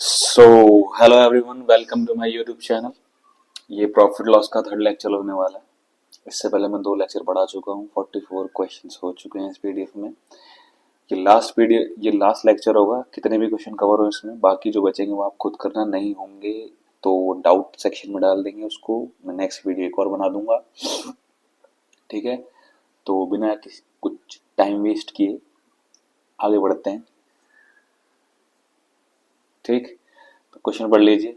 So hello everyone, welcome to my YouTube channel. ये profit loss का third lecture होने वाला है। इससे पहले मैं दो लेक्चर पढ़ा चुका हूँ। 44 क्वेश्चंस हो चुके हैं इस पीडीएफ में। ये लास्ट लेक्चर होगा। कितने भी क्वेश्चन कवर हो इसमें, बाकी जो बचेंगे वो आप खुद करना, नहीं होंगे तो डाउट सेक्शन में डाल देंगे। उसको मैं नेक्स्ट वीडियो एक और बना दूंगा। ठीक है, तो बिना किसी कुछ टाइम वेस्ट किए आगे बढ़ते हैं। ठीक, तो क्वेश्चन पढ़ लीजिए।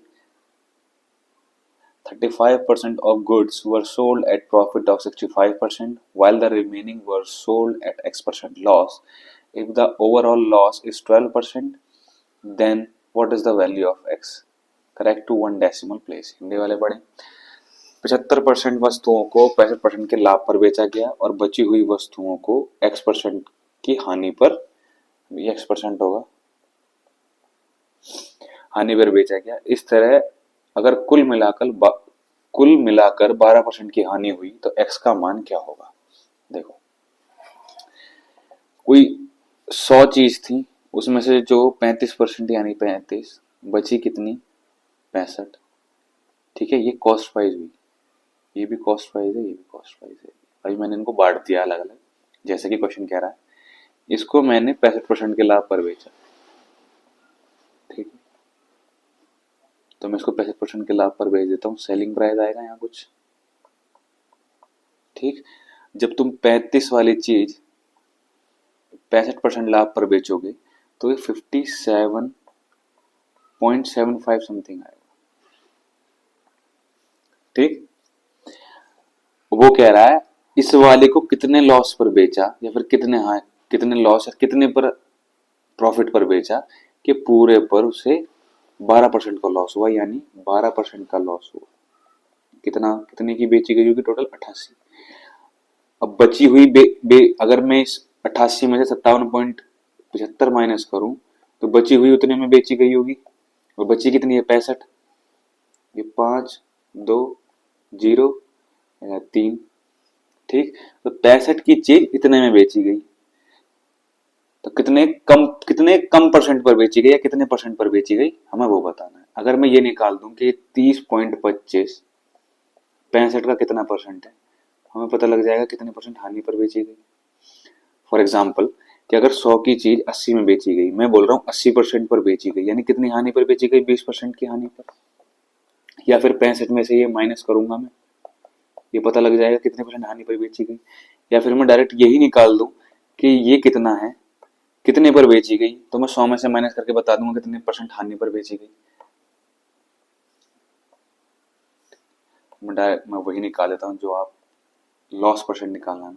35% of goods were sold at profit of 65%, while the remaining were sold at X% loss. If the overall loss is 12%, then what is the value of X? Correct to one decimal place. Hindi वाले पढ़ें। 75% वस्तुओं को 65% के लाभ पर बेचा गया और बची हुई वस्तुओं को X% की हानि पर, ये X% होगा, हानि पर बेचा गया। इस तरह अगर कुल मिलाकर 12% की हानि हुई तो एक्स का मान क्या होगा। देखो, कोई 100 चीज थी, उसमें से जो 35% यानी 35 बची, कितनी, 65। ठीक है, ये कॉस्ट प्राइस हुई, ये भी कॉस्ट प्राइस है, ये भी कॉस्ट प्राइस है। भाई मैंने इनको बांट दिया अलग अलग, जैसे कि क्वेश्चन कह रहा है। इसको मैंने 65% के लाभ पर बेचा। ठीक है, तो मैं इसको 65% के लाभ पर बेच देता हूँ। सेलिंग प्राइस आएगा यहाँ कुछ। ठीक, जब तुम 35 वाली चीज 65% लाभ पर बेचोगे तो ये 57.75 समथिंग आएगा। ठीक, वो कह रहा है इस वाले को कितने लॉस पर बेचा, या फिर कितने लॉस या कितने पर प्रॉफिट पर बेचा कि पूरे पर उसे 12% का लॉस हुआ, यानी 12% का लॉस हुआ। कितने की बेची गई होगी टोटल? 88। अब बची हुई अगर मैं इस 88 में से 57.75 माइनस करूं तो बची हुई उतने में बेची गई होगी। और बची कितनी है? 65। ये 5 2 0 3। ठीक, तो 65 की चीज इतने में बेची गई, तो कितने कम परसेंट पर बेची गई या कितने परसेंट पर बेची गई, हमें वो बताना है। अगर मैं ये निकाल दूं कि 30.25 65 का कितना परसेंट है, हमें पता लग जाएगा कितने परसेंट हानि पर बेची गई। फॉर एग्जाम्पल कि अगर 100 की चीज 80 में बेची गई, मैं बोल रहा हूँ 80% पर बेची गई, यानी कितनी हानि पर बेची गई? 20% की हानि पर। या फिर 65 में से ये माइनस करूंगा मैं, ये पता लग जाएगा कितने परसेंट हानि पर बेची गई। या फिर मैं डायरेक्ट यही निकाल दूं कि ये कितना है, कितने पर बेची गई, तो मैं 100 में से माइनस करके बता दूंगा कितने परसेंट हानि पर बेची गई। मैं वही निकाल देता हूँ जो आप लॉस परसेंट निकालना है।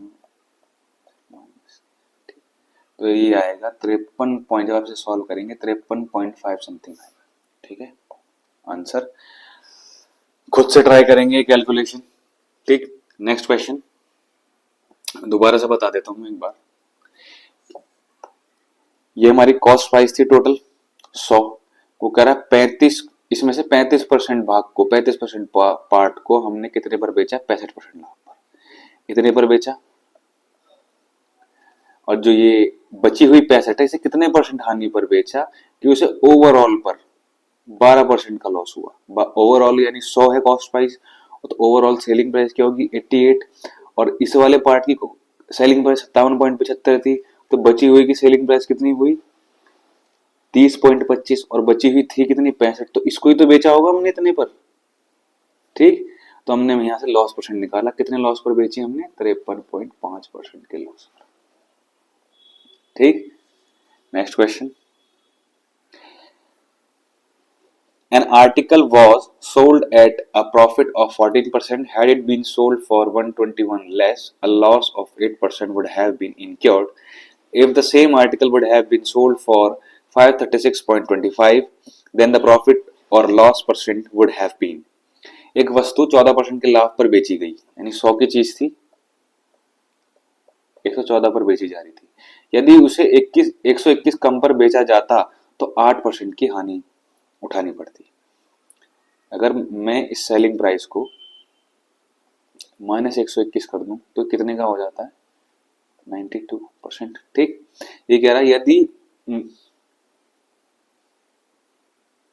तो ये आएगा 53 जब आप इसे सॉल्व करेंगे 53.5 समथिंग आएगा। ठीक है, आंसर खुद से ट्राई करेंगे कैलकुलेशन। ठीक, नेक्स्ट क्वेश्चन दोबारा से बता देता हूं मैं एक बार। ये हमारी कॉस्ट प्राइस थी टोटल 100। वो कह रहा है 35, इसमें से 35% भाग को, 35% पार्ट को हमने कितने पर बेचा? 65% लाभ पर। इतने पर बेचा। और जो ये बची हुई 65 है, इसे कितने परसेंट हानि पर बेचा कि उसे ओवरऑल पर 12% का लॉस हुआ। ओवरऑल यानी 100 है कॉस्ट प्राइस, तो ओवरऑल सेलिंग प्राइस क्या होगी? 88। और इस वाले पार्ट की सेलिंग प्राइस 57.75 थी, तो बची हुई की सेलिंग प्राइस कितनी हुई? 30.25। और बची हुई थी कितनी? 65। तो इसको ही तो बेचा होगा हमने इतने पर। ठीक, तो हमने यहां से लॉस परसेंट निकाला। कितने लॉस पर बेची हमने? 53.5% के लॉस पर। ठीक, next question. An article was sold at a profit of 14%. Had it been sold for 121 less, a loss of 8% would have been incurred. If the same article would have been sold for 536.25, then the profit or loss percent would have been। एक वस्तु 14% के लाभ पर बेची गई, यानी 100 की चीज थी, 114 पर बेची जा रही थी। यदि उसे 121 कम पर बेचा जाता तो 8% की हानि उठानी पड़ती। अगर मैं इस सेलिंग प्राइस को -121 कर दूं तो कितने का हो जाता है? 92%। ठीक, ये कह रहा है यदि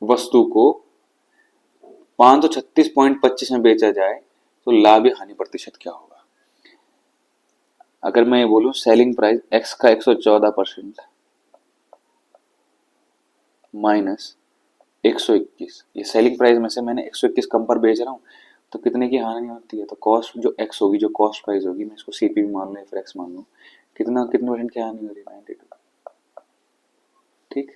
वस्तु को 536.25 में बेचा जाए तो लाभ या हानि प्रतिशत क्या होगा। अगर मैं ये बोलूं सेलिंग प्राइस एक्स का 114% माइनस 121, ये सेलिंग प्राइस में से मैंने 121 कम पर बेच रहा हूँ, तो कितने की हानि होती है। तो कॉस्ट जो एक्स होगी, जो कॉस्ट प्राइस होगी, मैं इसको सीपी भी मान लूँ या फिर एक्स मान लूँ, कितने परसेंट की हानि हो रही है, 92। ठीक,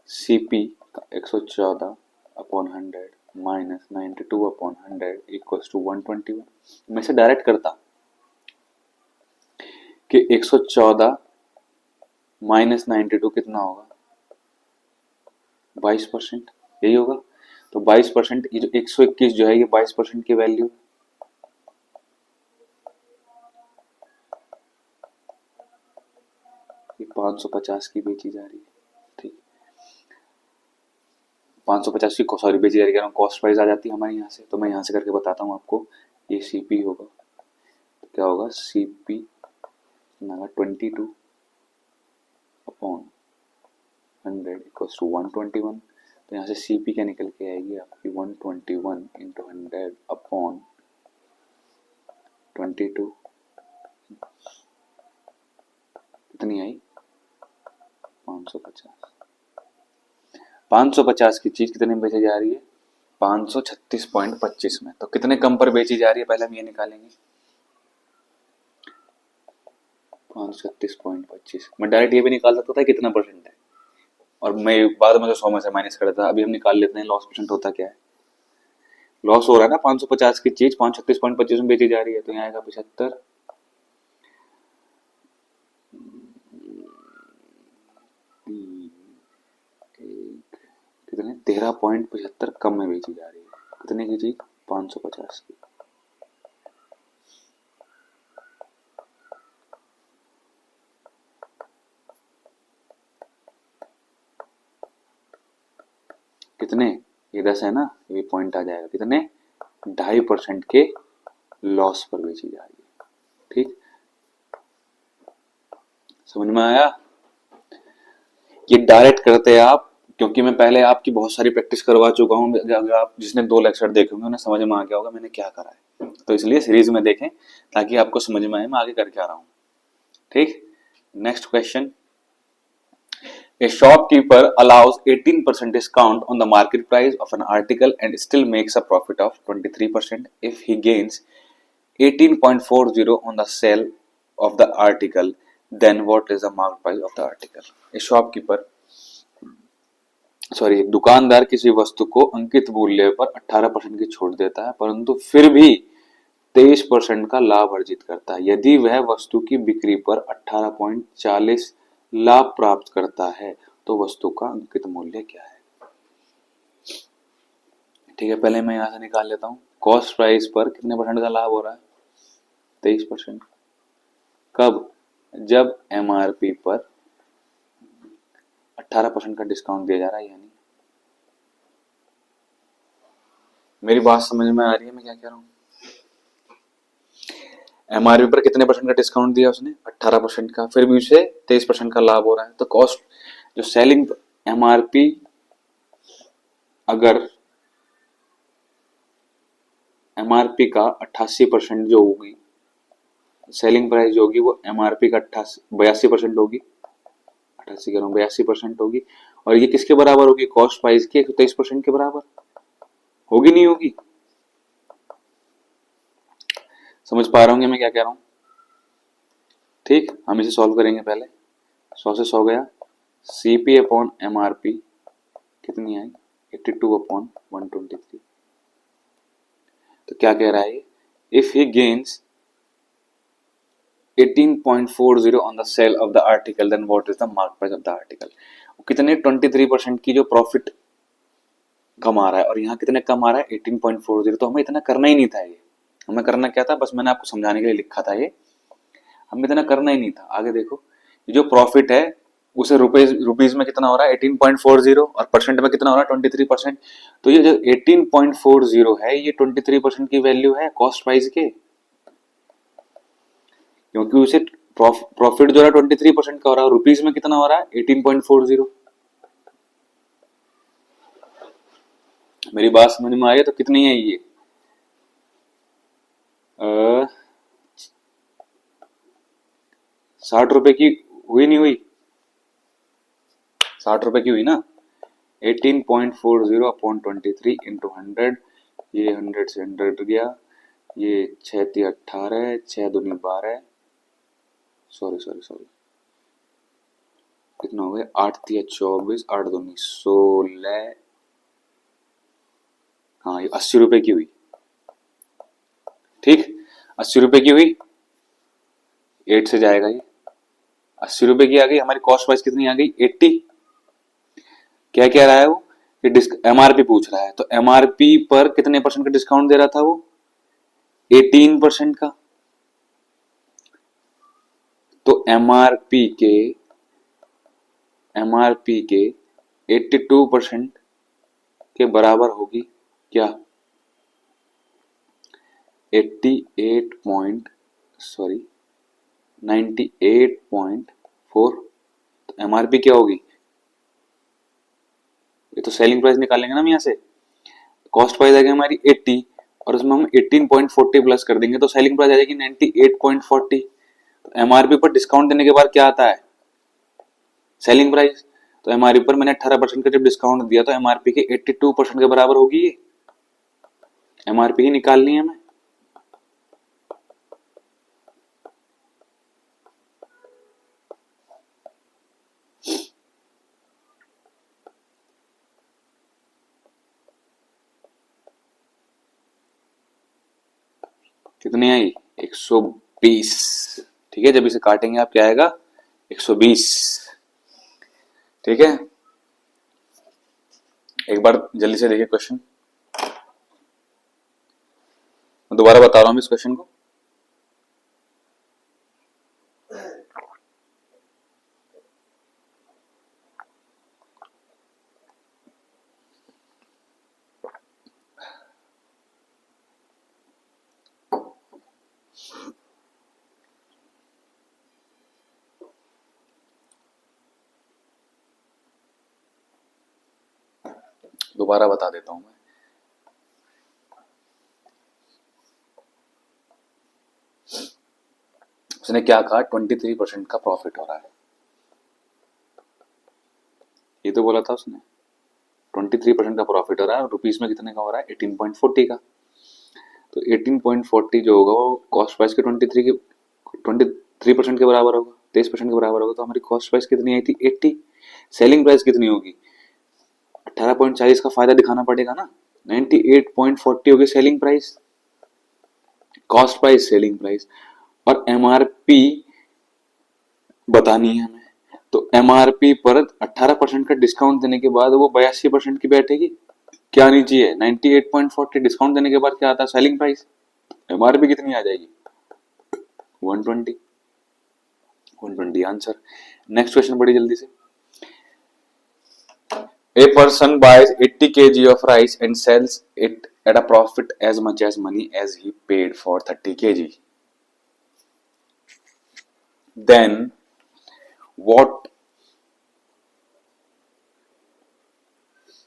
सीपी का 114/100 माइनस 92/100 इक्वल्स टू 121। मैं से डायरेक्ट करता कि 114 माइनस 92 कितना होगा, 22%, यही होगा। तो 22%, ये जो 121 जो है ये 22% की वैल्यू, ये 550 की बेची जा रही है। ठीक, 550 की सॉरी बेची जा रही है, कॉस्ट प्राइस आ जाती है हमारे यहाँ से। तो मैं यहाँ से करके बताता हूँ आपको, ये सीपी होगा, तो क्या होगा, सीपी 22/100 इक्वल्स टू 121। तो यहाँ से सीपी क्या निकल के आएगी आपकी, 121 इंटू 100/22, कितनी आई, 550। 550 की चीज कितने में बेची जा रही है, 536.25 में। तो कितने कम पर बेची जा रही है, पहले हम ये निकालेंगे, 536.25। मैं डायरेक्ट ये भी निकाल सकता था कितना परसेंट है, और मैं बाद में तो 100 में से माइनस कर देता। अभी हम निकाल लेते हैं लॉस परसेंट होता क्या है। लॉस हो रहा है ना, 550 की चीज 536.25 में बेची जा रही है, तो यहाँ आएगा 75, कितने, 13.75 कम में बेची जा रही है। कितने की चीज, 550 की। कितने, ये 10 है ना, ये पॉइंट आ जाएगा, कितने, 2.5% के लॉस पर बेची जा रही है। ठीक, समझ में आया। ये डायरेक्ट करते हैं आप, क्योंकि मैं पहले आपकी बहुत सारी प्रैक्टिस करवा चुका हूँ। अगर आप जिसने 2 लेक्चर देखे होंगे उन्हें समझ में आ गया होगा मैंने क्या करा है, तो इसलिए सीरीज में देखें ताकि आपको समझ में आए मैं आगे कर क्या रहा हूँ। ठीक, next question, A shopkeeper allows 18% discount on the market price of an article and still makes a profit of 23% if he gains 18.40 on the sale of the article. Then what is the market price of the article? A shopkeeper, sorry, दुकानदार किसी वस्तु को अंकित मूल्य पर 18% की छूट देता है, परंतु फिर भी 23% का लाभ अर्जित करता है। यदि वह वस्तु की बिक्री पर 18.40 लाभ प्राप्त करता है तो वस्तु का अंकित मूल्य क्या है। ठीक है, पहले मैं यहां से निकाल लेता हूं, कॉस्ट प्राइस पर कितने परसेंट का लाभ हो रहा है, 23%। कब, जब एमआरपी पर 18% का डिस्काउंट दिया जा रहा है। यानी मेरी बात समझ में आ रही है मैं क्या कह रहा हूं। एमआरपी पर कितने परसेंट का डिस्काउंट दिया उसने, 18% का, फिर भी उसे 23% का लाभ हो रहा है। तो कॉस्ट जो सेलिंग एमआरपी, अगर एमआरपी का 88% जो होगी, सेलिंग प्राइस जो होगी वो एमआरपी का 82% होगी, 88 कह रहा हूँ 82% होगी, और ये किसके बराबर होगी, कॉस्ट प्राइस के 23% के बराबर होगी, नहीं होगी। समझ पा रहा हूँ मैं क्या कह रहा हूँ। ठीक, हम इसे सॉल्व करेंगे पहले, 100 से 100 गया, सीपी अपॉन एमआरपी कितनी आई, 82/123। तो क्या कह रहा है, if he gains 18.40 on the sale of the article then what is the market price of the article. कितने 23% की जो प्रॉफिट कमा रहा है, और यहाँ कितने कमा रहा है 18.40। तो हमें इतना करना ही नहीं था, ये हमें करना क्या था, बस मैंने आपको समझाने के लिए लिखा था, ये हमें इतना करना ही नहीं था। आगे देखो, जो प्रॉफिट है उसे रुपीज में कितना हो रहा है 18.40, और परसेंट में कितना हो रहा है 23%। तो ये जो 18.40 है ये 23% की वैल्यू है कॉस्ट प्राइस के, क्योंकि उसे प्रॉफिट जो है 23% का हो रहा है, रुपीज में कितना हो रहा है 18.40। मेरी बात समझ में आई है? तो कितनी है ये? 60 रुपए की हुई नहीं हुई? 60 रुपए की हुई ना? 18.40 अपॉन 23 इंटू 100। ये 100 से 100 गया। ये 6×3 = 18, 6×2 = 12। सॉरी सॉरी सॉरी, कितना हो गया? 8×3 = 24, 8×2 = 16। हाँ, ये 80 रुपए की हुई। ठीक, 80 रुपए की हुई। 8 से जाएगा ये। 80 रुपए की आ गई। हमारी कॉस्ट प्राइस कितनी आ गई? 80। क्या कह रहा है वो? कि एमआरपी पूछ रहा है, तो एमआरपी पर कितने परसेंट का डिस्काउंट दे रहा था वो? 18% का। तो एमआरपी के 82% के बराबर होगी क्या? 88 पॉइंट, सॉरी 98.4। तो एमआरपी क्या होगी? ये तो सेलिंग प्राइस निकालेंगे ना हम यहाँ से। कॉस्ट प्राइस आ गई हमारी 80 और उसमें हम 18.40 प्लस कर देंगे तो सेलिंग प्राइस आ जाएगी 98.40। तो एमआरपी पर डिस्काउंट देने के बाद क्या आता है? Selling price. तो एमआरपी पर मैंने 18% का जब डिस्काउंट दिया तो एमआरपी के 82% के बराबर होगी ये। एमआरपी ही निकालनी है हमें। कितनी आई? 120। ठीक है, जब इसे काटेंगे आप क्या आएगा? 120। ठीक है, एक बार जल्दी से देखिए क्वेश्चन। मैं दोबारा बता रहा हूं इस क्वेश्चन को। दोबारा बता देता हूं मैं। उसने क्या कहा? 23% का प्रॉफिट हो रहा है। ये तो बोला था उसने 23% का प्रॉफिट हो रहा है और रुपीस में कितने का हो रहा है? 18.40 का। तो 18.40 जो होगा वो कॉस्ट प्राइस के 23% के बराबर होगा, 23% के बराबर होगा। तो हमारी कॉस्ट प्राइस कितनी आई थी? 80। सेलिंग प्राइस कितनी होगी? 18.40 का फायदा दिखाना पड़ेगा ना। 98.40 होगी selling price, cost price selling price, और एमआरपी बतानी है हमें। तो एमआरपी पर 18% का डिस्काउंट देने के बाद वो 82% की बैठेगी। क्या आनी चाहिए? 98.40। डिस्काउंट देने के बाद क्या आता है? Selling price. एमआरपी कितनी आ जाएगी? 120। 120 आंसर। नेक्स्ट क्वेश्चन बड़ी जल्दी से। A person buys 80 kg of rice and sells it at a profit as much as money as he paid for 30 kg. Then what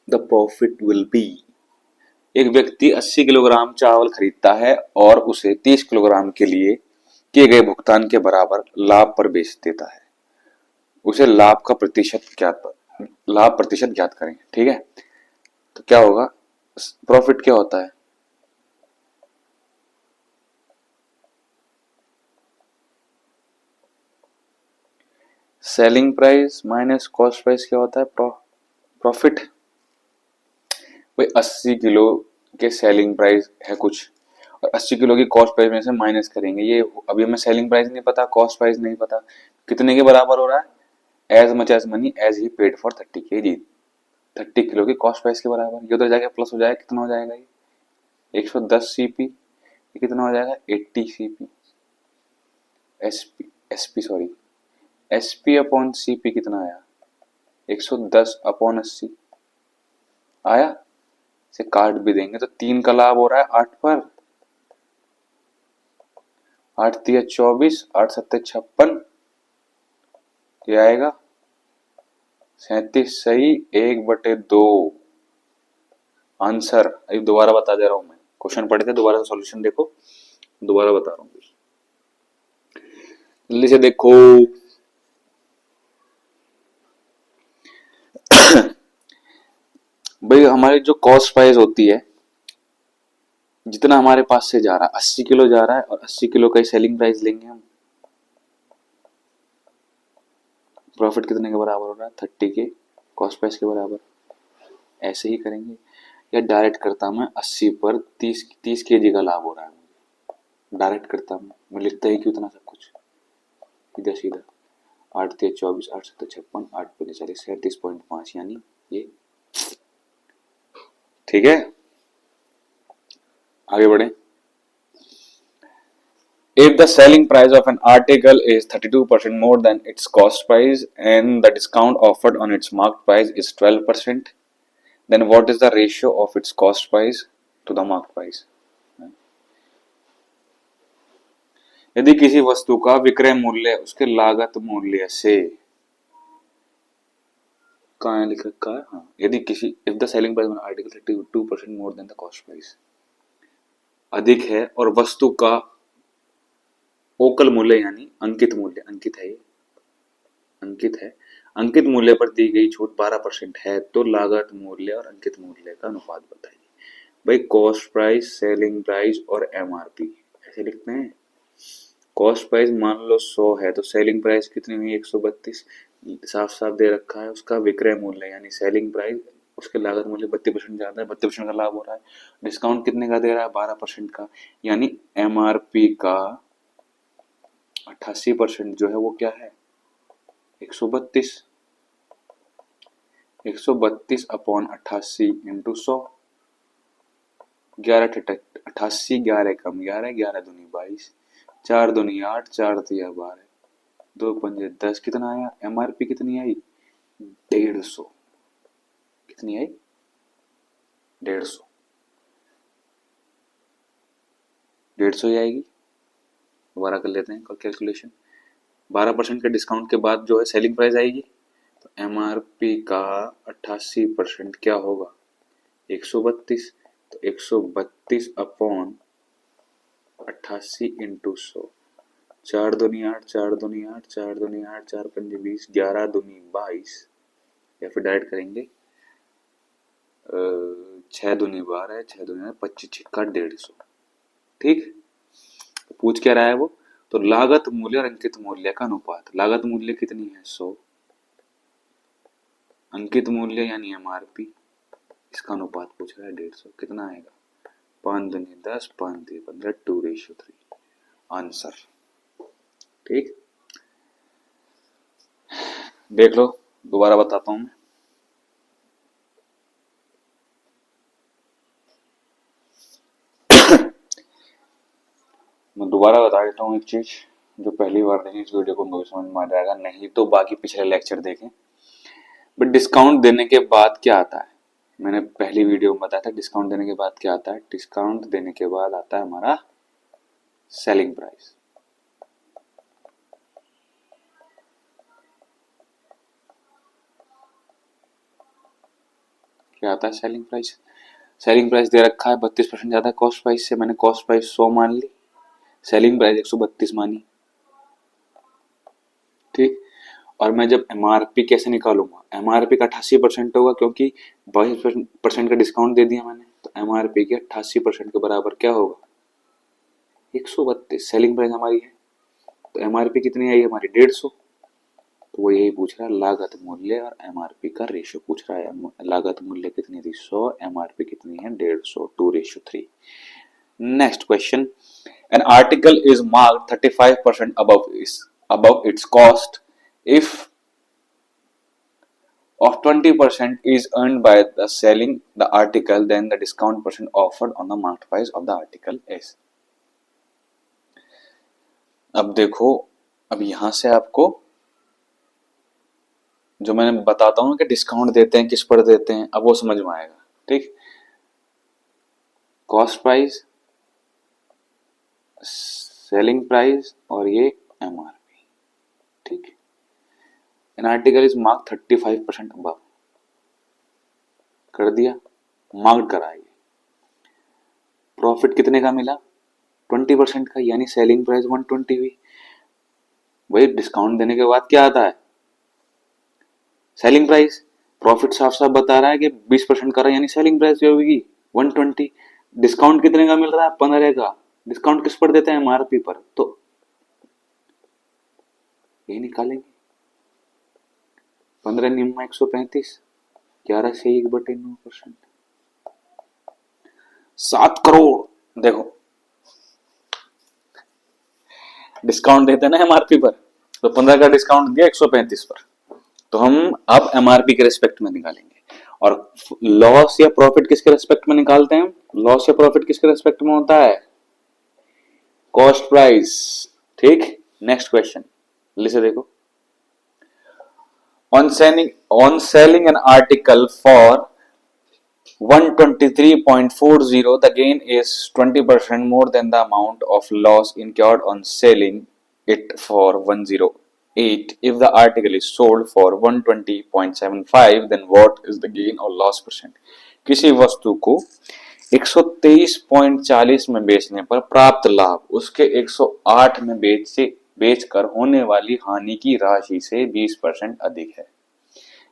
the profit will be? एक व्यक्ति 80 kilogram चावल खरीदता है और उसे 30 किलोग्राम के लिए किए गए भुगतान के बराबर लाभ पर बेच देता है। उसे लाभ प्रतिशत ज्ञात करें। ठीक है, तो क्या होगा? प्रॉफिट क्या होता है? Selling price minus cost price क्या होता है? प्रॉफिट। भाई 80 किलो के सेलिंग प्राइस है कुछ और 80 किलो की कॉस्ट प्राइस में से माइनस करेंगे। ये अभी हमें सेलिंग प्राइस नहीं पता, कॉस्ट प्राइस नहीं पता, कितने के बराबर हो रहा है? As much as money as he paid for 30 kg। 30 किलो की कॉस्ट प्राइस के बराबर। ये उधर जाके प्लस हो जाएगा, कितना हो जाएगा ये? 110 सीपी। ये कितना हो जाएगा? 80 CP. SP sorry, SP upon CP कितना आया? 110 अपॉन 80 आया। से काट भी देंगे तो 3 का लाभ हो रहा है 8 पर। 8×3 = 24, 8×7 = 56। क्या आएगा? 37 सही, 1/2। आंसर अभी दोबारा बता दे रहा हूं मैं, क्वेश्चन पढ़े थे, दोबारा सॉल्यूशन देखो, दोबारा बता रहा हूँ, जल्दी से देखो। भाई हमारी जो कॉस्ट प्राइस होती है, जितना हमारे पास से जा रहा है 80 किलो जा रहा है, और 80 किलो का ही सेलिंग प्राइस लेंगे हम, प्रॉफिट कितने के बराबर हो रहा है, 30 के कॉस्ट प्राइस के बराबर। ऐसे ही करेंगे, या डायरेक्ट करता मैं 80 पर 30 केजी का लाभ हो रहा है मुझे, डायरेक्ट करता मैं लिखता ही क्यों उतना सब कुछ, सीधा सीधा 8 3 24 8 7 56 8 5 40 37.5, यानी ये। ठीक है, आगे बढ़े। If the selling price of an article is 32% more than its cost price and the discount offered on its marked price is 12%, then what is the ratio of its cost price to the marked price? यदि किसी वस्तु का विक्रय मूल्य उसके लागत मूल्य से, कहाँ लिख रखा है, हाँ, यदि किसी if the selling price of an article 32% more than the cost price, अधिक है और वस्तु का ओकल मूल्य यानी अंकित मूल्य, अंकित है ये, अंकित है, अंकित मूल्य पर दी गई छूट 12% है, तो लागत मूल्य और अंकित मूल्य का अनुपात बताइए। भाई कॉस्ट प्राइस, सेलिंग प्राइस और एमआरपी ऐसे लिखते हैं। कॉस्ट प्राइस मान लो 100 है, तो सेलिंग प्राइस कितनी हुई 132, साफ साफ दे रखा है उसका विक्रय मूल्य यानी सेलिंग प्राइस, उसके लागत मूल्य 32% ज्यादा है, 32% का लाभ हो रहा है, डिस्काउंट कितने का दे रहा है 12% का, यानी एमआरपी का 88% जो है वो क्या है 132, 132 अपॉन 88 इंटू 100, 88 11 कम 11 11 दूनी 22, 4 दूनी 8 4 दिया 12, 2 पंजे 10, कितना आया एमआरपी कितनी आई 150, कितनी आई 150, 150 ही आएगी। दोबारा कर लेते हैं कैलकुलेशन, 12% के डिस्काउंट के बाद जो है सेलिंग प्राइस आएगी, तो एमआरपी का 88% क्या होगा 132, तो 132 अपॉन 88 इंटू 100, 4 दूनी 8 4 दूनी 8 4 दूनी 8 4 पंजे 20, 11 दूनी 22, या फिर डायरेक्ट करेंगे 6 दूनी 12 6 दूनी 25 छिक्का 150। ठीक, तो पूछ क्या रहा है वो, तो लागत मूल्य और अंकित मूल्य का अनुपात, लागत मूल्य कितनी है 100, अंकित मूल्य यानी एमआरपी, इसका अनुपात पूछ रहा है 150, कितना आएगा 5 दूनी 10 5 दिए 15 2:3, आंसर। ठीक, देख लो, दोबारा बताता हूं मैं दोबारा बता देता हूँ एक चीज, जो पहली बार देखें इस वीडियो को उनको भी समझ में आ जाएगा, नहीं तो बाकी पिछले लेक्चर देखें। बट डिस्काउंट देने के बाद क्या आता है, मैंने पहली वीडियो में बताया था डिस्काउंट देने के बाद क्या आता है, डिस्काउंट देने के बाद आता है हमारा सेलिंग प्राइस। क्या आता है सेलिंग प्राइस, सेलिंग प्राइस दे रखा है 32% ज्यादा कॉस्ट प्राइस से, मैंने कॉस्ट प्राइस 100 मान ली, सेलिंग प्राइस 132 मानी। ठीक, और मैं जब एमआरपी कैसे निकालूंगा, एमआरपी का 88% होगा क्योंकि 22% का डिस्काउंट दे दिया मैंने, तो एमआरपी के 88% के बराबर क्या होगा 132, सेलिंग प्राइस हमारी है, तो एमआरपी कितनी आई हमारी 150, तो वो यही पूछ रहा है लागत मूल्य और एमआरपी का रेशियो पूछ रहा है, लागत मूल्य कितनी थी 100, एमआरपी कितनी है 150, 2:3। Next question, an article is marked 35% above its cost if of 20% is earned by the selling the article, then the discount percent offered on the marked price of the article is। अब देखो, अब यहां से आपको जो मैंने बताता हूं कि डिस्काउंट देते हैं किस पर देते हैं, अब वो समझ में आएगा। ठीक, कॉस्ट प्राइस, सेलिंग प्राइस और ये एमआरपी। ठीक, N article is mark 35% above, कर दिया, मार्क्ड करा है। प्रॉफिट कितने का मिला? 20% का, यानी सेलिंग प्राइस 120 हुई। भाई डिस्काउंट देने के बाद क्या आता है? Selling price. प्रॉफिट साफ साफ बता रहा है कि 20% का रहा, यानी सेलिंग प्राइस जो होगी 120। डिस्काउंट कितने का मिल रहा है? 15 का। डिस्काउंट किस पर देते हैं? एमआरपी पर। तो ये निकालेंगे 15 निम्मा 135, 11 से 1/9%, 7 करोड़। देखो डिस्काउंट देते हैं ना एमआरपी पर, तो 15 का डिस्काउंट दिया 135 पर, तो हम अब एमआरपी के रिस्पेक्ट में निकालेंगे। और लॉस या प्रॉफिट किसके रिस्पेक्ट में निकालते हैं? लॉस या प्रॉफिट किसके रिस्पेक्ट में होता है? Cost price. ठीक। नेक्स्ट क्वेश्चन लिसे देखो। On selling an article for 123.40, the gain is 20% more than the amount of loss incurred on selling it for 108. If the article is sold for 120.75, then what is the gain or loss percent? किसी वस्तु को 123.40 में बेचने पर प्राप्त लाभ उसके 108 में बेचकर होने वाली हानि की राशि से 20% अधिक है।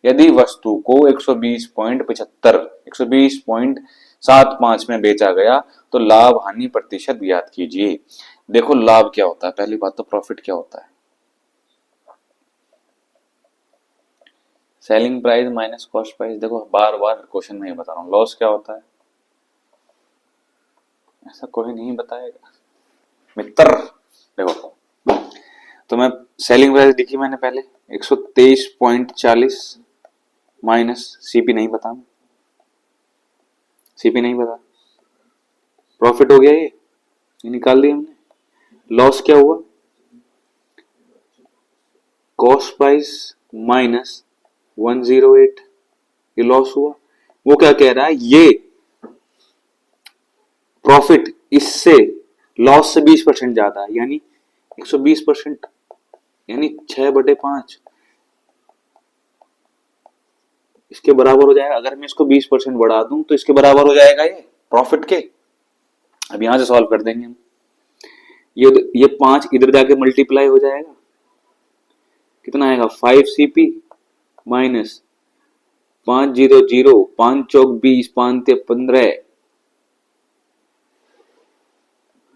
यदि वस्तु को 120.75 में बेचा गया तो लाभ हानि प्रतिशत ज्ञात कीजिए। देखो लाभ क्या होता है, पहली बात तो प्रॉफिट क्या होता है? Selling price minus cost price. देखो बार बार क्वेश्चन में ही बता रहा हूं। लॉस क्या होता है? ऐसा कोई नहीं बताएगा मित्र। देखो तो मैं सेलिंग प्राइस लिखी मैंने पहले 123.40 माइनस सीपी नहीं पता, सीपी नहीं पता, प्रॉफिट हो गया ये निकाल दिया हमने। लॉस क्या हुआ? कॉस्ट प्राइस माइनस 108, ये लॉस हुआ। वो क्या कह रहा है? ये प्रॉफिट इससे लॉस से 20% ज्यादा है, यानी 120%, यानी 6/5 इसके बराबर हो जाएगा। अगर मैं इसको 20% बढ़ा दूं तो इसके बराबर हो जाएगा ये प्रॉफिट के। अब यहां से सॉल्व कर देंगे हम। ये 5 इधर जाके मल्टीप्लाई हो जाएगा, कितना आएगा? 5 CP माइनस 500, 5 चौक 20, 5 ते 15,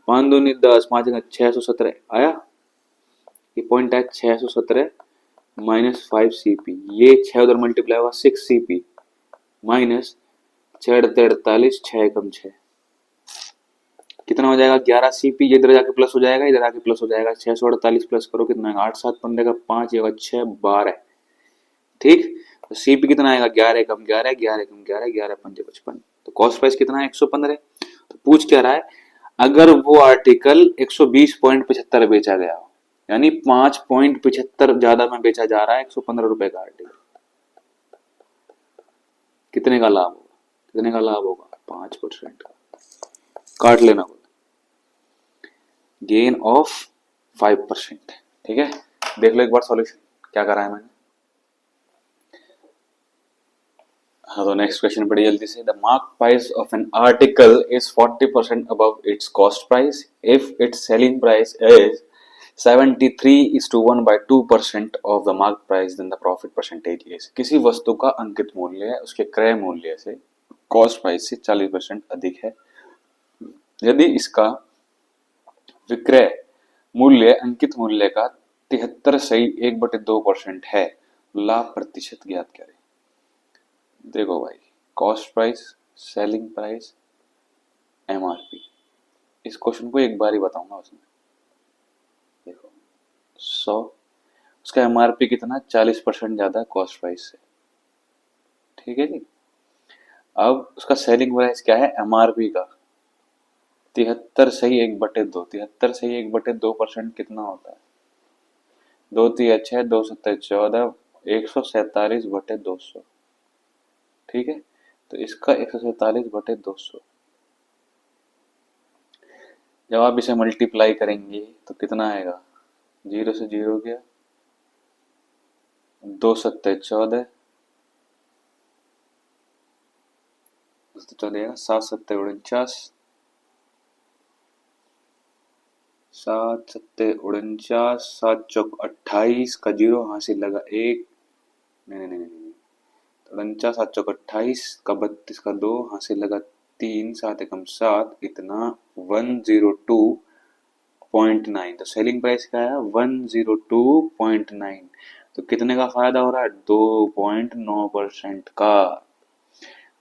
5 दूनी 10, 5 617 आया। ये पॉइंट है 617 माइनस 5 CP, ये 6 उधर मल्टीप्लाई हुआ 6 CP माइनस 6 6 कम 6, कितना हो जाएगा? 11 CP। ये इधर जाके प्लस हो जाएगा, इधर आके प्लस हो जाएगा। 648 प्लस करो कितना आएगा? 8 7 15 का 5, ये 6 12। ठीक। तो सीपी कितना आएगा? 11 कम 11, 11 कम 11, 11 पंजे 55। तो कॉस्ट प्राइस कितना है? 115। तो पूछ क्या रहा है? अगर वो आर्टिकल 120.75 बेचा गया हो, यानी 5.75 ज्यादा में बेचा जा रहा है 115 रुपए का आर्टिकल, कितने का लाभ होगा? कितने का लाभ होगा? 5% का। काट लेना, गेन ऑफ 5%। ठीक है, देख लो एक बार सॉल्यूशन क्या करा है मैंने। हाँ तो नेक्स्ट क्वेश्चन बड़ी जल्दी से। The mark price of an article is 40% above its cost price if its selling price is 73:1/2% of the mark price, then the profit percentage is. किसी वस्तु का अंकित मूल्य उसके क्रय मूल्य से कॉस्ट प्राइस से 40% अधिक है। यदि इसका विक्रय मूल्य अंकित मूल्य का 73.1/2% है, लाभ प्रतिशत ज्ञात करें। देखो भाई, cost price, selling price, MRP, इस क्वेश्चन को एक बार ही बताऊंगा उसमें। देखो 100, उसका एमआरपी कितना? 40% ज्यादा है कॉस्ट प्राइस से। ठीक है जी। अब उसका सेलिंग प्राइस क्या है? एमआरपी का 73.1/2। 73.1/2% कितना होता है? 2 3 6, 2 7 14, 147/200। ठीक है, तो इसका 147/200 जब आप इसे मल्टीप्लाई करेंगे तो कितना आएगा? 0 से 0 गया, 2 7 14, तो चलेगा 7 7 49, 7 7 49, 7 चौक 28 का 0 हासिल लगा 1, नहीं, 49 7 चौक 28 का 32 का 2 हासिल लगा 3, 7 एकम 7, इतना 102.9। तो सेलिंग प्राइस क्या है 102.9। तो कितने का फायदा हो रहा है 2.9% का।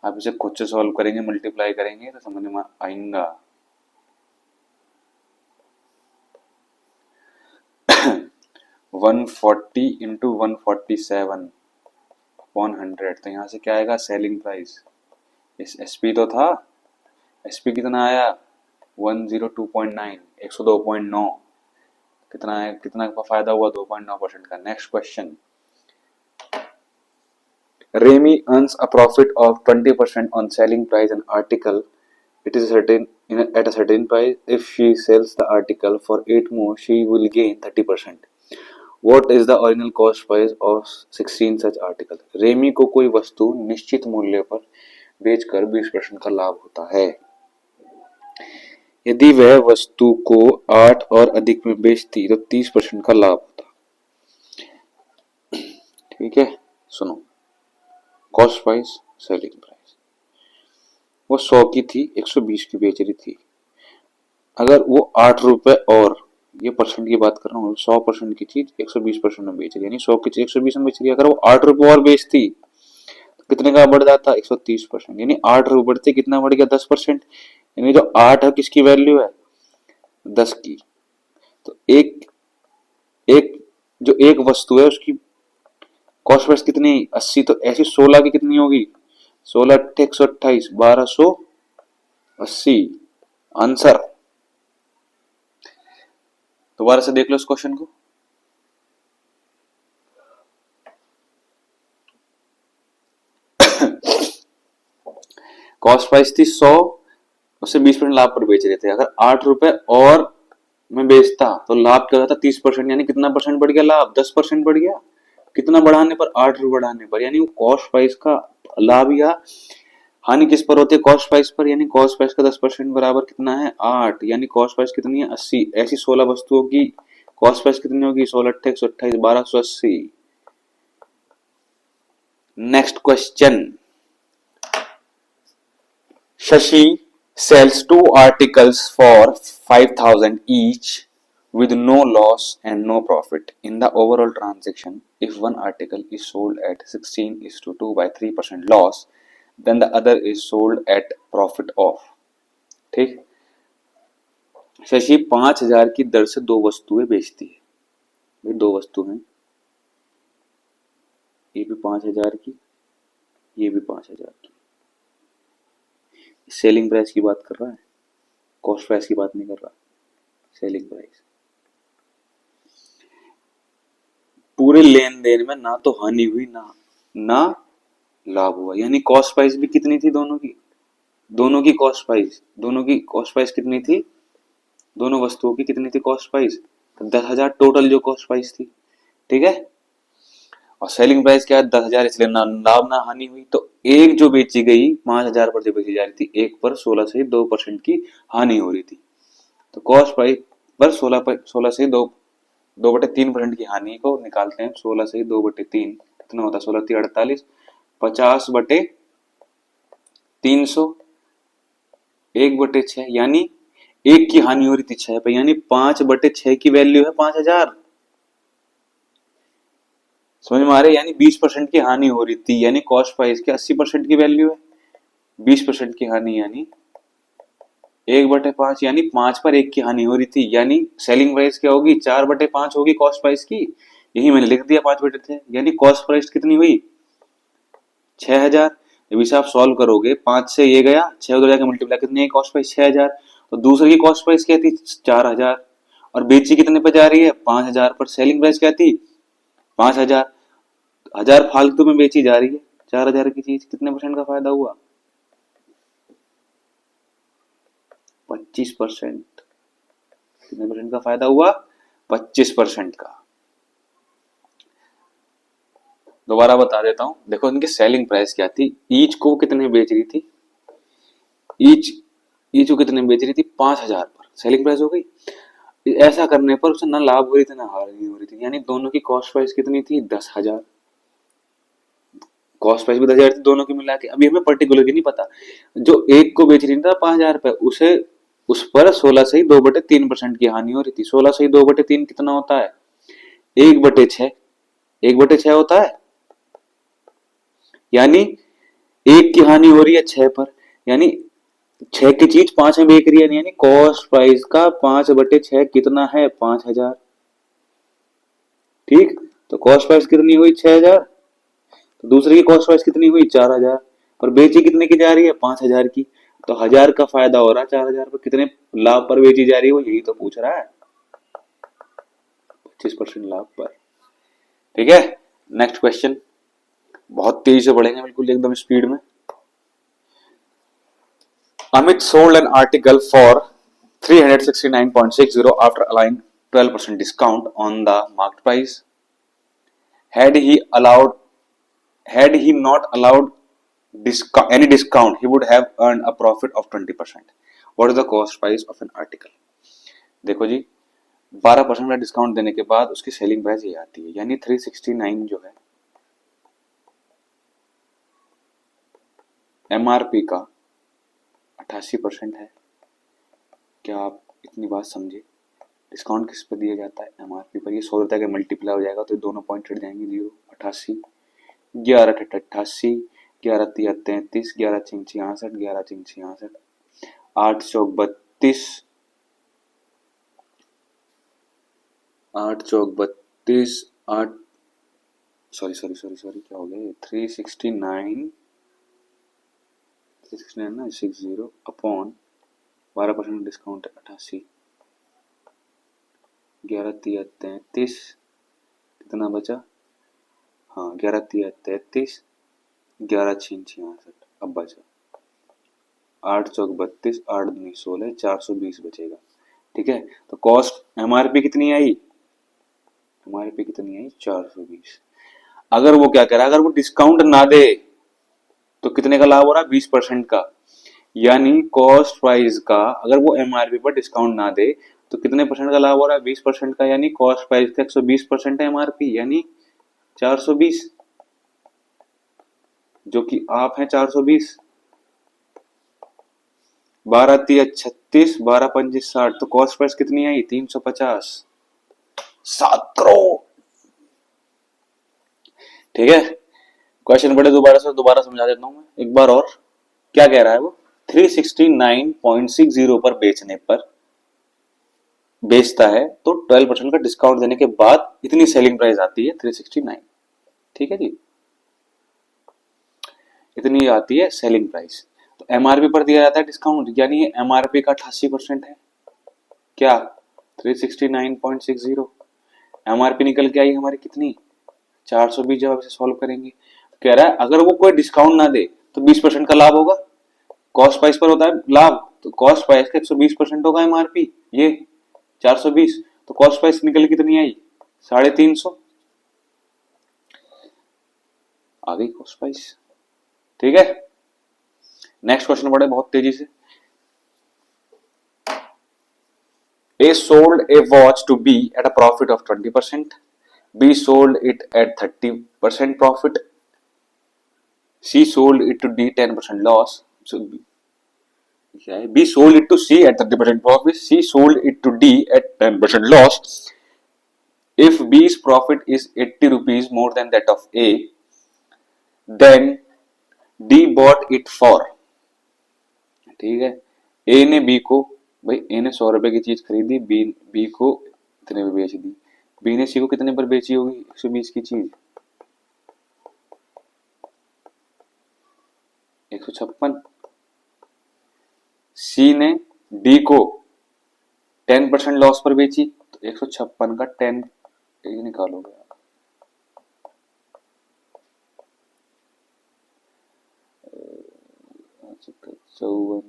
आप इसे खुद से सॉल्व करेंगे, मल्टीप्लाई करेंगे तो समझ में आएगा। वन 40 इंटू 147/100, तो यहाँ से क्या आएगा सेलिंग प्राइस। इस एसपी तो था, एसपी कितना आया 102.9, 102.9। कितना है, कितना का फायदा हुआ 2.9% का। Next question, Remy earns a profit of 20% on selling price an article. It is certain at a certain price. If she sells the article for 8 more, she will gain 30%. What is the original cost price of 16 such articles? Ramie को कोई वस्तु निश्चित मूल्य पर बेचकर 20% का लाभ होता है। यदि वह वस्तु को 8 और अधिक में बेचती तो 30% का लाभ होता। ठीक है, सुनो, कॉस्ट प्राइस, सेलिंग प्राइस। वो 100 की थी, 120 की बेच रही थी। अगर वो 8 रुपए और, ये परसेंट की बात कर रहा हूँ, 100% की चीज 120% में बेच रही, यानी 100 की चीज 120 में बेच रही है। अगर वो 8 रुपए और बेचती तो कितने का बढ़ जाता 130%, यानी 8 रुपए बढ़ते कितना बढ़ गया 10%। यानी जो 8 है किसकी वैल्यू है 10 की। तो एक एक जो एक वस्तु है उसकी कॉस्ट प्राइस कितनी 80, तो ऐसी 16 की कितनी होगी 16 128 1280। आंसर दोबारा से देख लो इस क्वेश्चन को। कॉस्ट प्राइस थी 100, उससे 20% लाभ पर बेच रहे थे। अगर 8 रुपए और मैं बेचता तो लाभ क्या होता 30%, यानी कितना परसेंट बढ़ गया लाभ 10% बढ़ गया। कितना बढ़ाने पर 8 रुपए बढ़ाने पर, यानी कॉस्ट प्राइस का लाभ या हानि किस पर होती है कॉस्ट प्राइस पर, यानी कॉस्ट प्राइस का 10% बराबर कितना है 8, यानी कॉस्ट प्राइस कितनी है 80। ऐसी 16 वस्तुओं की कॉस्ट प्राइस कितनी होगी 16 128 1280। Next question, Shashi sells 2 articles for 5,000 each with no loss and no profit in the overall transaction. If one article is sold at 16:2 by 3% loss, then the other is sold at profit of। ठीक, शशि 5,000 की दर से 2 वस्तुएं बेचती है। भाई 2 वस्तु हैं, ये भी 5,000 की, ये भी 5,000 की। सेलिंग प्राइस की बात कर रहा है, कॉस्ट प्राइस की बात नहीं कर रहा। सेलिंग प्राइस, पूरे लेन देन में ना तो हानि हुई ना लाभ हुआ, यानी कॉस्ट प्राइस भी कितनी थी दोनों की कॉस्ट प्राइस कितनी थी, दोनों वस्तुओं की कितनी थी कॉस्ट प्राइस, तो 10,000 टोटल जो कॉस्ट प्राइस थी। ठीक है, और सेलिंग प्राइस क्या है 10,000, इसलिए ना लाभ ना हानि हुई। तो एक जो बेची गई 5,000 पर जो बेची जा रही थी, एक पर 16 से 2% की हानि हो रही थी। तो कॉस्ट प्राइस पर 16 से 2/3% की हानि को निकालते हैं। 16 से 2/3 कितना होता है 16 3 48, 50/300, 1/6, यानी एक की हानि हो रही थी 6 पे, यानी 5/6 की वैल्यू है 5,000। समझ में आ रही है, यानी 20% की हानि हो रही थी, यानी कॉस्ट प्राइस की 80% की वैल्यू है, 20% की हानि यानी 1/5, यानी 5 पर 1 की हानि हो रही थी, यानी सेलिंग प्राइस क्या होगी 4/5 होगी कॉस्ट प्राइस की। यही मैंने लिख दिया 5/6, यानी कॉस्ट प्राइस कितनी हुई 6,000। जब इसे आप सॉल्व करोगे 5 से ये गया 6 उधर जाके मल्टीप्लाई, कितनी है कॉस्ट प्राइस 6,000। तो दूसरे की कॉस्ट प्राइस क्या थी 4,000, और बेची कितने पे जा रही है 5,000 पर। सेलिंग प्राइस क्या थी 5,000, 1,000 फालतू में बेची जा रही है 4,000 की चीज। कितने परसेंट का फायदा हुआ 25%। कितने परसेंट का फायदा हुआ 25% का। दोबारा बता देता हूं, देखो इनकी सेलिंग प्राइस क्या थी, ईच को कितने बेच रही थी ईच ईच वो कितने में बेच रही थी, 5,000 पर, सेलिंग प्राइस हो गई। ऐसा करने पर उसे ना लाभ हो रही थी ना हानि हो रही थी, यानी दोनों की कॉस्ट प्राइस कितनी थी, 10,000। कॉस्ट प्राइस भी 10,000 थी दोनों की मिला के। अभी हमें पर्टिकुलरली नहीं पता, जो एक को बेच रही थी 5,000 पे, उसे उस पर 16 से 2/3% की हानि हो रही थी। 16 से 2/3 कितना होता है, 1/6। 1/6 होता है, यानी एक की हानि हो रही है 6 पर, यानी 6 की चीज 5 में बेच रही है, यानी कॉस्ट प्राइस का 5/6 कितना है, 5,000। ठीक, तो कॉस्ट प्राइस कितनी हुई, 6,000। तो दूसरे की कॉस्ट प्राइस कितनी हुई, 4,000। और बेची कितने की जा रही है, 5,000 की। तो 1,000 का फायदा हो रहा है 4,000 पर, कितने लाभ पर बेची जा रही है, वो यही तो पूछ रहा है, 25% लाभ पर। ठीक है, नेक्स्ट क्वेश्चन, बहुत तेजी से बढ़ेंगे, बिल्कुल एकदम स्पीड में। Amit sold an article for 369.60 after allowing 12% discount on the market price. Had he allowed, had he not allowed any discount, he would have earned a profit of 20%. What is the cost price of an article? देखो जी, 12% का discount देने के बाद उसकी selling price ये आती है, यानी 369 जो है एमआरपी का 88% है। क्या आप इतनी बात समझे? डिस्काउंट किस पर दिया जाता है, एमआरपी पर। ये 100 रुपए का मल्टीप्लाई हो जाएगा तो दोनों पॉइंट हट जाएंगे, 0, 88, 11 88, 11 तिया 33, 11 छिंग 66, 11 छिंग 66, 8 चौक 32, 8 चौक 32, 8 सॉरी सॉरी सॉरी सॉरी क्या हो गया, 369 ना 60 अपॉन 12% डिस्काउंट है 88, 11 तिया 33, कितना बचा, हाँ 11 तिया 33, 11 छिंग 66, अब बचा 8 चौक 32, 8 दूनी 16, 420 बचेगा। ठीक है, तो कॉस्ट एमआरपी कितनी आई, एमआरपी कितनी आई, 420। अगर वो क्या कह रहा है, अगर वो डिस्काउंट ना दे तो कितने का लाभ हो रहा है, 20% का। यानी कॉस्ट प्राइस का अगर वो एमआरपी पर डिस्काउंट ना दे तो कितने परसेंट का लाभ हो रहा है, 20% का। यानी कॉस्ट प्राइस का 120% है एमआरपी, यानी 420, जो कि आप हैं 420। 12 तिया 36, 12 पंजी 60, तो कॉस्ट प्राइस कितनी आई, 350, 7 करोड़। ठीक है, क्वेश्चन पढ़े दोबारा समझा देता हूं मैं एक बार और। क्या कह रहा है वो, 369.60 पर बेचने पर बेचता है तो 12% का डिस्काउंट देने के बाद इतनी सेलिंग प्राइस आती है 369। ठीक है जी, इतनी आती है सेलिंग प्राइस। तो एमआरपी पर दिया जाता है डिस्काउंट, यानी एमआरपी का 88% है क्या, 369.60। एमआरपी निकल के आई हमारी कितनी, 420। जब इसे सॉल्व करेंगे कह रहा है अगर वो कोई डिस्काउंट ना दे तो 20% का लाभ होगा, कॉस्ट प्राइस पर होता है लाभ, तो कॉस्ट प्राइस का 120% होगा एमआरपी, ये 420। तो कॉस्ट प्राइस निकल कितनी आई, 350, आ गई कॉस्ट प्राइस। ठीक है, नेक्स्ट क्वेश्चन पढ़े बहुत तेजी से। A sold a watch to B at a profit of 20%. B sold it at 30% profit. C sold it to D 10% loss. So B sold it to C at 30% profit. C sold it to D at 10% loss. If B's profit is 80 rupees more than that of A, then D bought it for, ठीक है, A ने B को, भाई A ने 100 रुपए की चीज खरीदी, B को इतने में बेच दी। B ने C को कितने पर बेची होगी, 120 की चीज, 156। C ने D को 10% लॉस पर बेची, तो 156 का 10 निकालोगे, 54,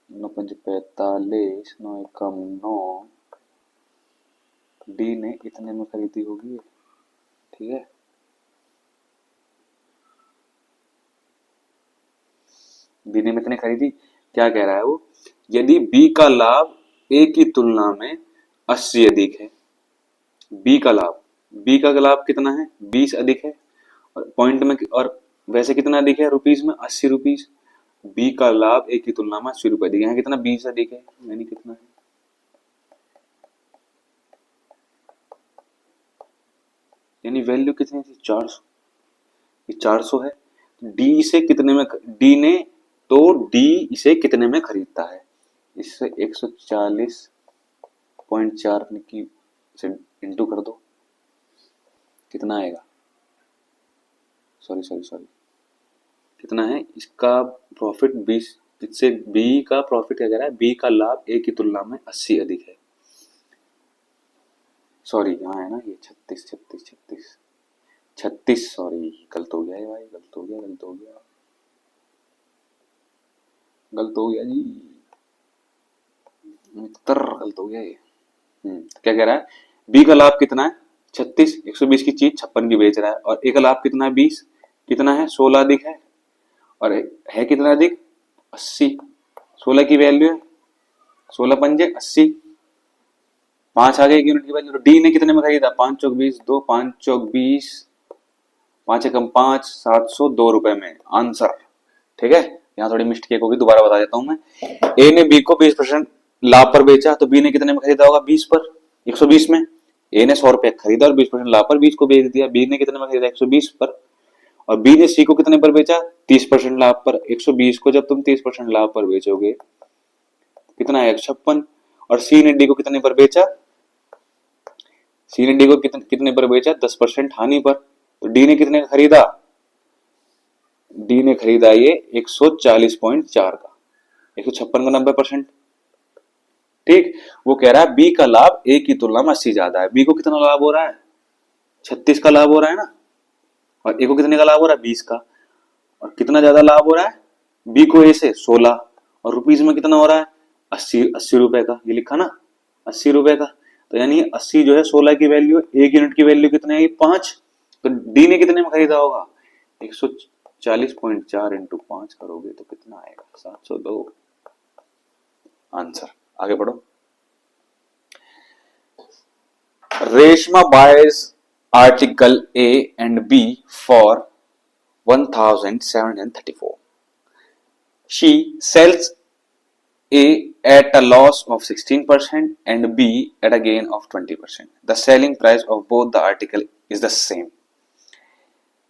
9 5 45, 9 एकम 9, डी ने इतने में खरीदी होगी। ठीक है, बी ने कितने खरीदी, क्या कह रहा है वो, यदि बी का लाभ ए की तुलना में 80 अधिक है, बी का लाभ कितना है 20 अधिक है, और पॉइंट में और वैसे कितना अधिक है रुपीज में 80 रुपीज, बी का लाभ ए की तुलना में 80 रुपए अधिक है, कितना 20 अधिक है, यानी कितना है, यानी वैल्यू कितनी थी 400, ये 400 है। डी इसे कितने में, डी ने, तो डी इसे कितने में खरीदता है, इससे 140.4 की से इंटू कर दो, कितना आएगा, सॉरी कितना है इसका प्रॉफिट 20, इससे बी का प्रॉफिट क्या कह रहा है, बी का लाभ ए की तुलना में 80 अधिक है, सॉरी यहाँ है ना ये 36, सॉरी गलत हो गया है भाई, गलत हो गया जी, मित्र गलत हो गया ये। क्या कह रहा है, बी का लाभ कितना है 36, 120 की चीज 56 की बेच रहा है, और ए का लाभ कितना है 20, कितना है 16 अधिक है, और है कितना अधिक 80, 16 की वैल्यू है 16 पंजे 80, 5 आ गए यूनिट की वैल्यू, डी ने कितने में खरीदा 5 चौक 20, 2 5 चौक 20, 5 एकम 5, 702 रुपए में आंसर। ठीक है, यहाँ थोड़ी मिस्टेक होगी, दोबारा बता देता हूं मैं, ए ने बी को 20% लाभ पर बेचा, तो बी ने कितने में खरीदा होगा 20 पर, 120 में, ए ने 100 रुपए खरीदा और 20% लाभ पर 20 को बेच दिया, बी ने कितने में खरीदा 120 पर, और बी ने सी को कितने पर बेचा 30% लाभ पर, 120 को जब तुम 30% लाभ पर बेचोगे कितना है 56, और सी ने डी को कितने पर बेचा, सी ने डी को कितने पर बेचा 10% हानि पर, तो डी ने कितने का खरीदा, डी ने खरीदा ये 140.4 का, 156 का 90%। ठीक, वो कह रहा है बी का लाभ ए की तुलना में 80 ज्यादा है, बी को कितना लाभ हो रहा है 36 का लाभ हो रहा है ना, और ए को कितने का लाभ हो रहा है 20 का, और कितना ज्यादा लाभ हो रहा है बी को ए से 16, और रुपीज में कितना हो रहा है 80 रुपए का, ये लिखा ना 80 रुपए का, तो यानी 80 जो है 16 की वैल्यू, एक यूनिट की वैल्यू कितने है 5, तो डी ने कितने में खरीदा होगा 140.4 इंटू 5 करोगे तो कितना आएगा 702, आंसर। आगे बढ़ो, Reshma buys article A and B for 1734, she sells A at a loss of 16% and B at a gain of 20%. The selling price of both the article is the same.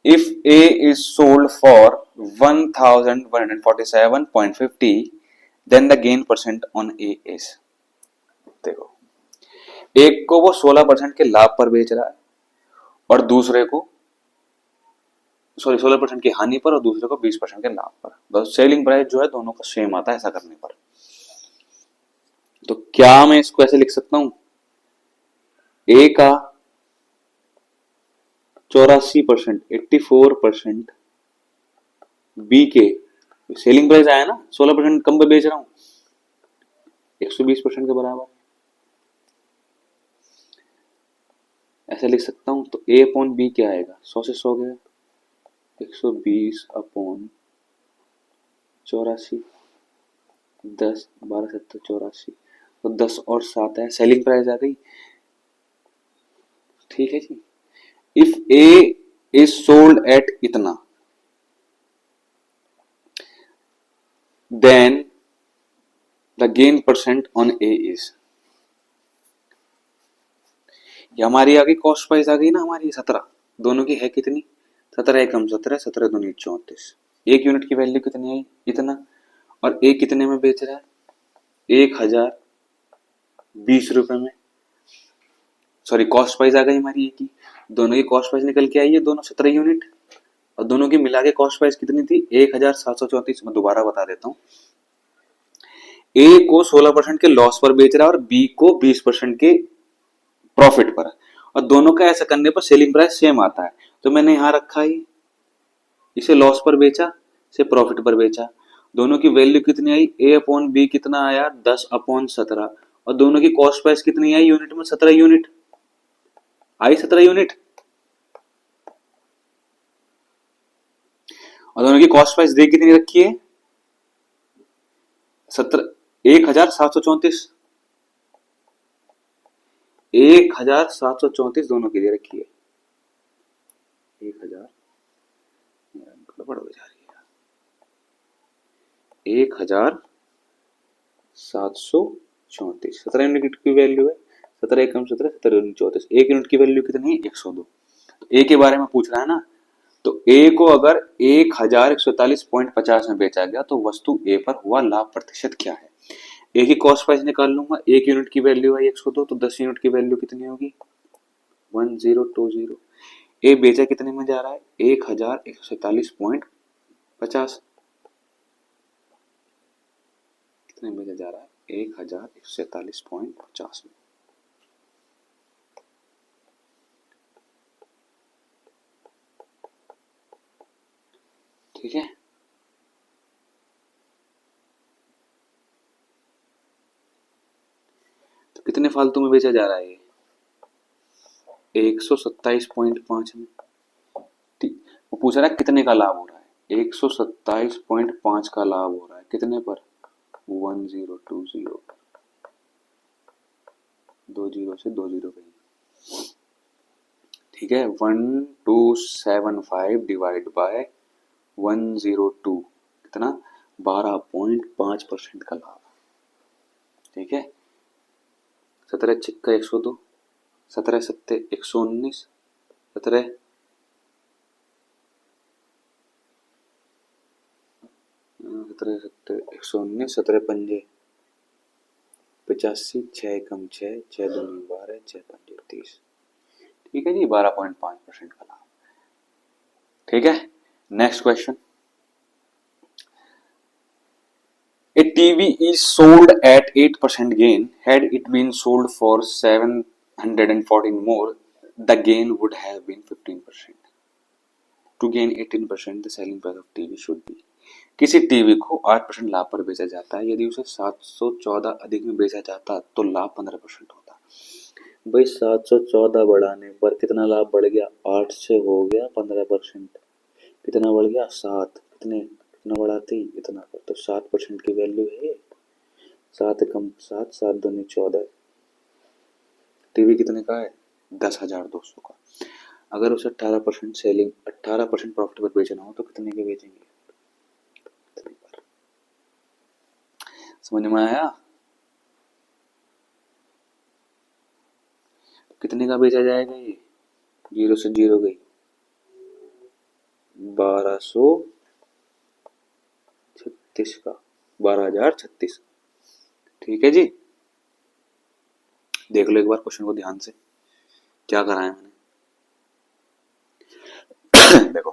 If A is sold for 1147.50, then the gain percent on A is, देखो एक को वो 16% के लाभ पर बेच रहा है और दूसरे को 16% की हानि पर और दूसरे को 20% के लाभ पर, बस सेलिंग प्राइस जो है दोनों का सेम आता है ऐसा करने पर। तो क्या मैं इसको ऐसे लिख सकता हूं, ए का 84%, 84%, बी के सेलिंग प्राइस आया ना 16% कम पे बेच रहा हूं 120% के बराबर, ऐसे लिख सकता हूं। तो ए अपॉन बी क्या आएगा 100 से 100 गया 120 अपॉन 84, 10 12 7 84, तो 10 और 7 है, सेलिंग प्राइस आ गई। ठीक है जी, if A is sold at इतना then the gain percent on A is, ये हमारी आ गई कॉस्ट प्राइस आ गई ना हमारी 17, दोनों की है कितनी 17 एकम 17, 17 दूनी 34, एक यूनिट की वैल्यू कितनी आई इतना, और ए कितने में बेच रहा है 1020 रुपए में, सॉरी कॉस्ट प्राइस आ गई हमारी ए की, दोनों की कॉस्ट प्राइस निकल के आई है दोनों 17 यूनिट, और दोनों की मिला के कॉस्ट प्राइस कितनी थी 1734। मैं दोबारा बता देता हूं, ए को 16% के लॉस पर बेच रहा है और बी को 20% के प्रॉफिट पर, और दोनों का ऐसा करने पर सेलिंग प्राइस सेम आता है, तो मैंने यहां रखा ही, इसे लॉस पर बेचा इसे प्रॉफिट पर बेचा, दोनों की वैल्यू कितनी आई ए अपॉन बी कितना आया 10 अपॉन 17, और दोनों की कॉस्ट प्राइस कितनी आई यूनिट में 17 यूनिट आई, 17 यूनिट, और दोनों की कॉस्ट प्राइस दे कितनी रखी है 1734, 1734 दोनों के लिए रखी है। 1000 गड़बड़ हो जा रही है। 1734, 17 यूनिट की वैल्यू है। 17 एकम 17, 17 यूनिट 34। 1 यूनिट की वैल्यू कितनी है? 102। तो ए के बारे में पूछ रहा है ना, तो ए को अगर 1141.50 में बेचा गया तो वस्तु ए पर हुआ लाभ प्रतिशत क्या है? ए की कॉस्ट प्राइस निकाल लूंगा। 1 यूनिट की वैल्यू है 102, तो 10 यूनिट की वैल्यू कितनी होगी? 1020। ए बेचा कितने में जा रहा है? 1147.50। कितने में बेचा जा रहा है? 1147.50 में। ठीक है, तो कितने फालतू में बेचा जा रहा है? 127.5 में। वो पूछ रहा है कितने का लाभ हो रहा है? 127.5 का लाभ हो रहा है कितने पर? 1020। 20 से 20 गई। ठीक है, 1275 डिवाइड बाय 102 कितना? 12.5% का लाभ। ठीक है, 17 छिक्का 102, 17 सत्ते 119, 17 सत्ते 119, 17 पंजे 85, 6 एकम 6, 6 दूनी 12, 6 पंजे 30। ठीक है जी, 12.5% का लाभ। ठीक है, next question. A TV is sold at 8% gain. Had it been sold for 714 more, the gain would have been 15%. To gain 18%, the selling price of TV should be. किसी टीवी को 8% लाभ पर बेचा जाता है, यदि उसे 714 अधिक में बेचा जाता तो लाभ 15% होता। भाई 714 बढ़ाने पर कितना लाभ बढ़ गया? 8 से हो गया 15%। कितना बढ़ गया? 7। कितना बढ़ाते ही इतना पर, तो 7% की वैल्यू है। 7 कम 7, 7 दूनी 14। टीवी कितने का है? 10,200 का। अगर उसे 18% सेलिंग 18% प्रॉफिट पर बेचना हो तो कितने के बेचेंगे? समझ में आया? कितने का बेचा जाएगा ये? 0 से 0 गई 1236 का, 12,036। ठीक है जी, देख लो एक बार क्वेश्चन को ध्यान से, क्या कराया मैंने। देखो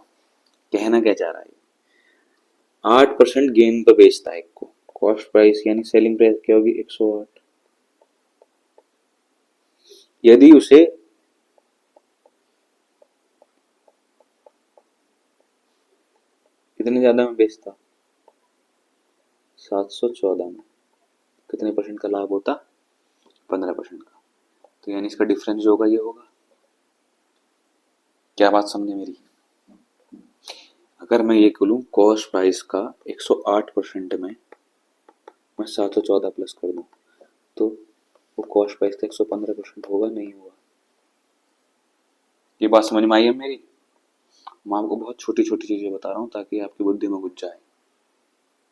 कहना क्या चाह रहा है, 8% गेन पर बेचता है एक को। कॉस्ट प्राइस यानी सेलिंग प्राइस क्या होगी? 108। यदि उसे कितने ज्यादा में बेचता? 714 में। कितने परसेंट का लाभ होता? 15% का। तो यानी इसका डिफरेंस जो होगा ये होगा। क्या बात समझे मेरी? अगर मैं ये बोलूं कॉस्ट प्राइस का 108% में मैं 714 प्लस कर दूं तो वो कॉस्ट प्राइस का 115% होगा, नहीं होगा? ये बात समझ में आई है मेरी? मैं आपको बहुत छोटी छोटी चीजें बता रहा हूँ ताकि आपकी बुद्धि में घुस जाए।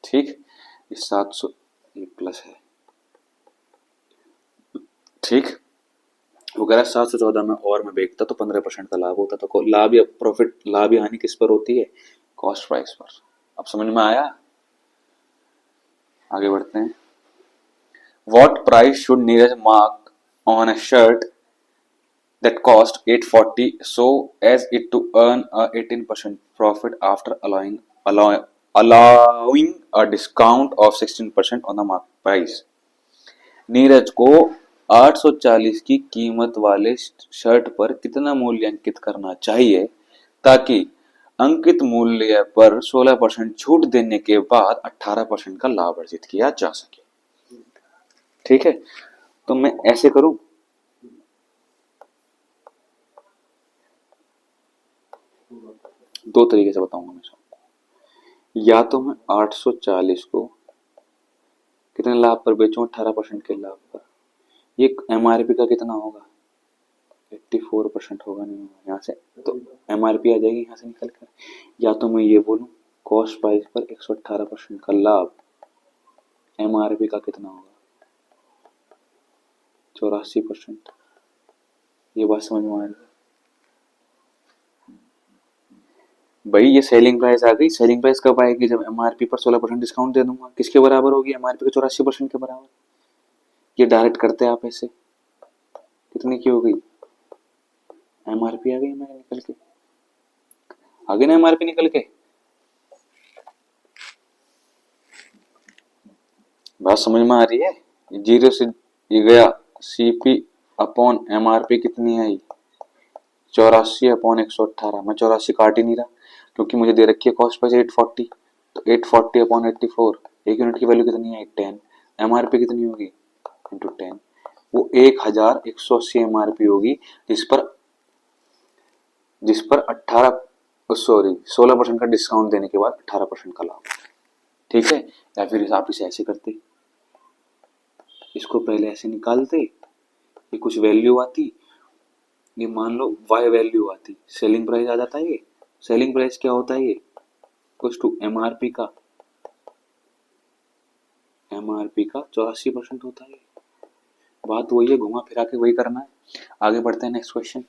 ठीक, ये 700 ये प्लस है। ठीक, वो कह रहा है 714 में और मैं बेचता तो 15% का लाभ होता। तो लाभ या प्रॉफिट, लाभ या हानि किस पर होती है? कॉस्ट प्राइस पर। अब समझ में आया? आगे बढ़ते हैं। What price should Neeraj mark on a shirt that cost 840 so as it to earn a 18% profit after allowing a discount of 16% on the market price? Neeraj को 840 की कीमत वाले शर्ट पर कितना मूल्यांकित करना चाहिए ताकि अंकित मूल्य पर 16% छूट देने के बाद 18% का लाभ अर्जित किया जा सके। ठीक है, तो मैं ऐसे करूं, दो तरीके से बताऊंगा मैं सबको। या तो मैं 840 को कितने लाभ पर बेचूं? 18% के लाभ पर। ये एमआरपी का कितना होगा? 84% होगा, नहीं होगा यहाँ से, तो एमआरपी आ जाएगी यहाँ से निकल कर। या तो मैं ये बोलूं कॉस्ट प्राइस पर 118% का लाभ, एमआरपी का कितना होगा? 84%। ये बात समझ में आ रही है भाई? ये सेलिंग प्राइस आ गई। सेलिंग प्राइस कब आएगी? जब एमआरपी पर 16% डिस्काउंट दे दूंगा। किसके बराबर होगी? एमआरपी के 84% के बराबर। ये डायरेक्ट करते हैं आप ऐसे। कितनी की हो गई? एमआरपी आ गई हमारे निकल के, आ गई ना एमआरपी निकल के। बात समझ में आ रही है? जीरो से ये गया, सीपी अपॉन एमआरपी कितनी आई? 84/118। मैं 84 काट ही नहीं रहा क्योंकि मुझे दे रखी है कॉस्ट प्राइस 840, तो 840/84, एक यूनिट की वैल्यू कितनी आई? 10। एमआरपी कितनी होगी? इंटू 10, वो 1180 एमआरपी होगी, जिस पर 16% का डिस्काउंट देने के बाद 18% का लाभ। ठीक है? या फिर आप इसे ऐसे करते, इसको पहले ऐसे निकालते, ये कुछ वैल्यू आती, ये मान लो वाई वैल्यू आती, सेलिंग प्राइस आ जाता है। ये सेलिंग प्राइस क्या होता है? ये कुछ टू एमआरपी का 84% होता है। बात वही है, घुमा फिरा के वही करना है। आगे बढ़ते हैं, next question.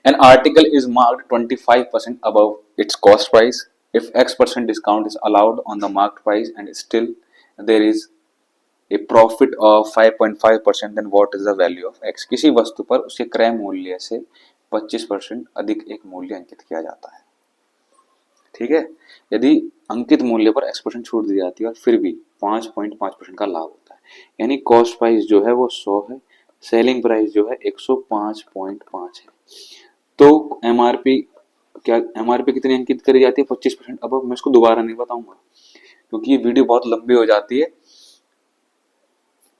An article is marked 25% above its cost price. If X% discount is allowed on the marked price and still there is a profit of 5.5%, then what is the value of X? किसी वस्तु पर उसके क्रय मूल्य से 25% अधिक एक मूल्य अंकित किया जाता है। ठीक है? यदि अंकित मूल्य पर X% छूट दी जाती है और फिर भी 5.5% का लाभ होता है, यानी कॉस्ट प्राइस जो है वो 100 है, सेलिंग प्राइस जो है 105.5 है, तो एमआरपी क्या, एमआरपी कितनी अंकित करी जाती है? 25%। अब मैं इसको दोबारा नहीं बताऊंगा क्योंकि ये वीडियो बहुत लंबी हो जाती है।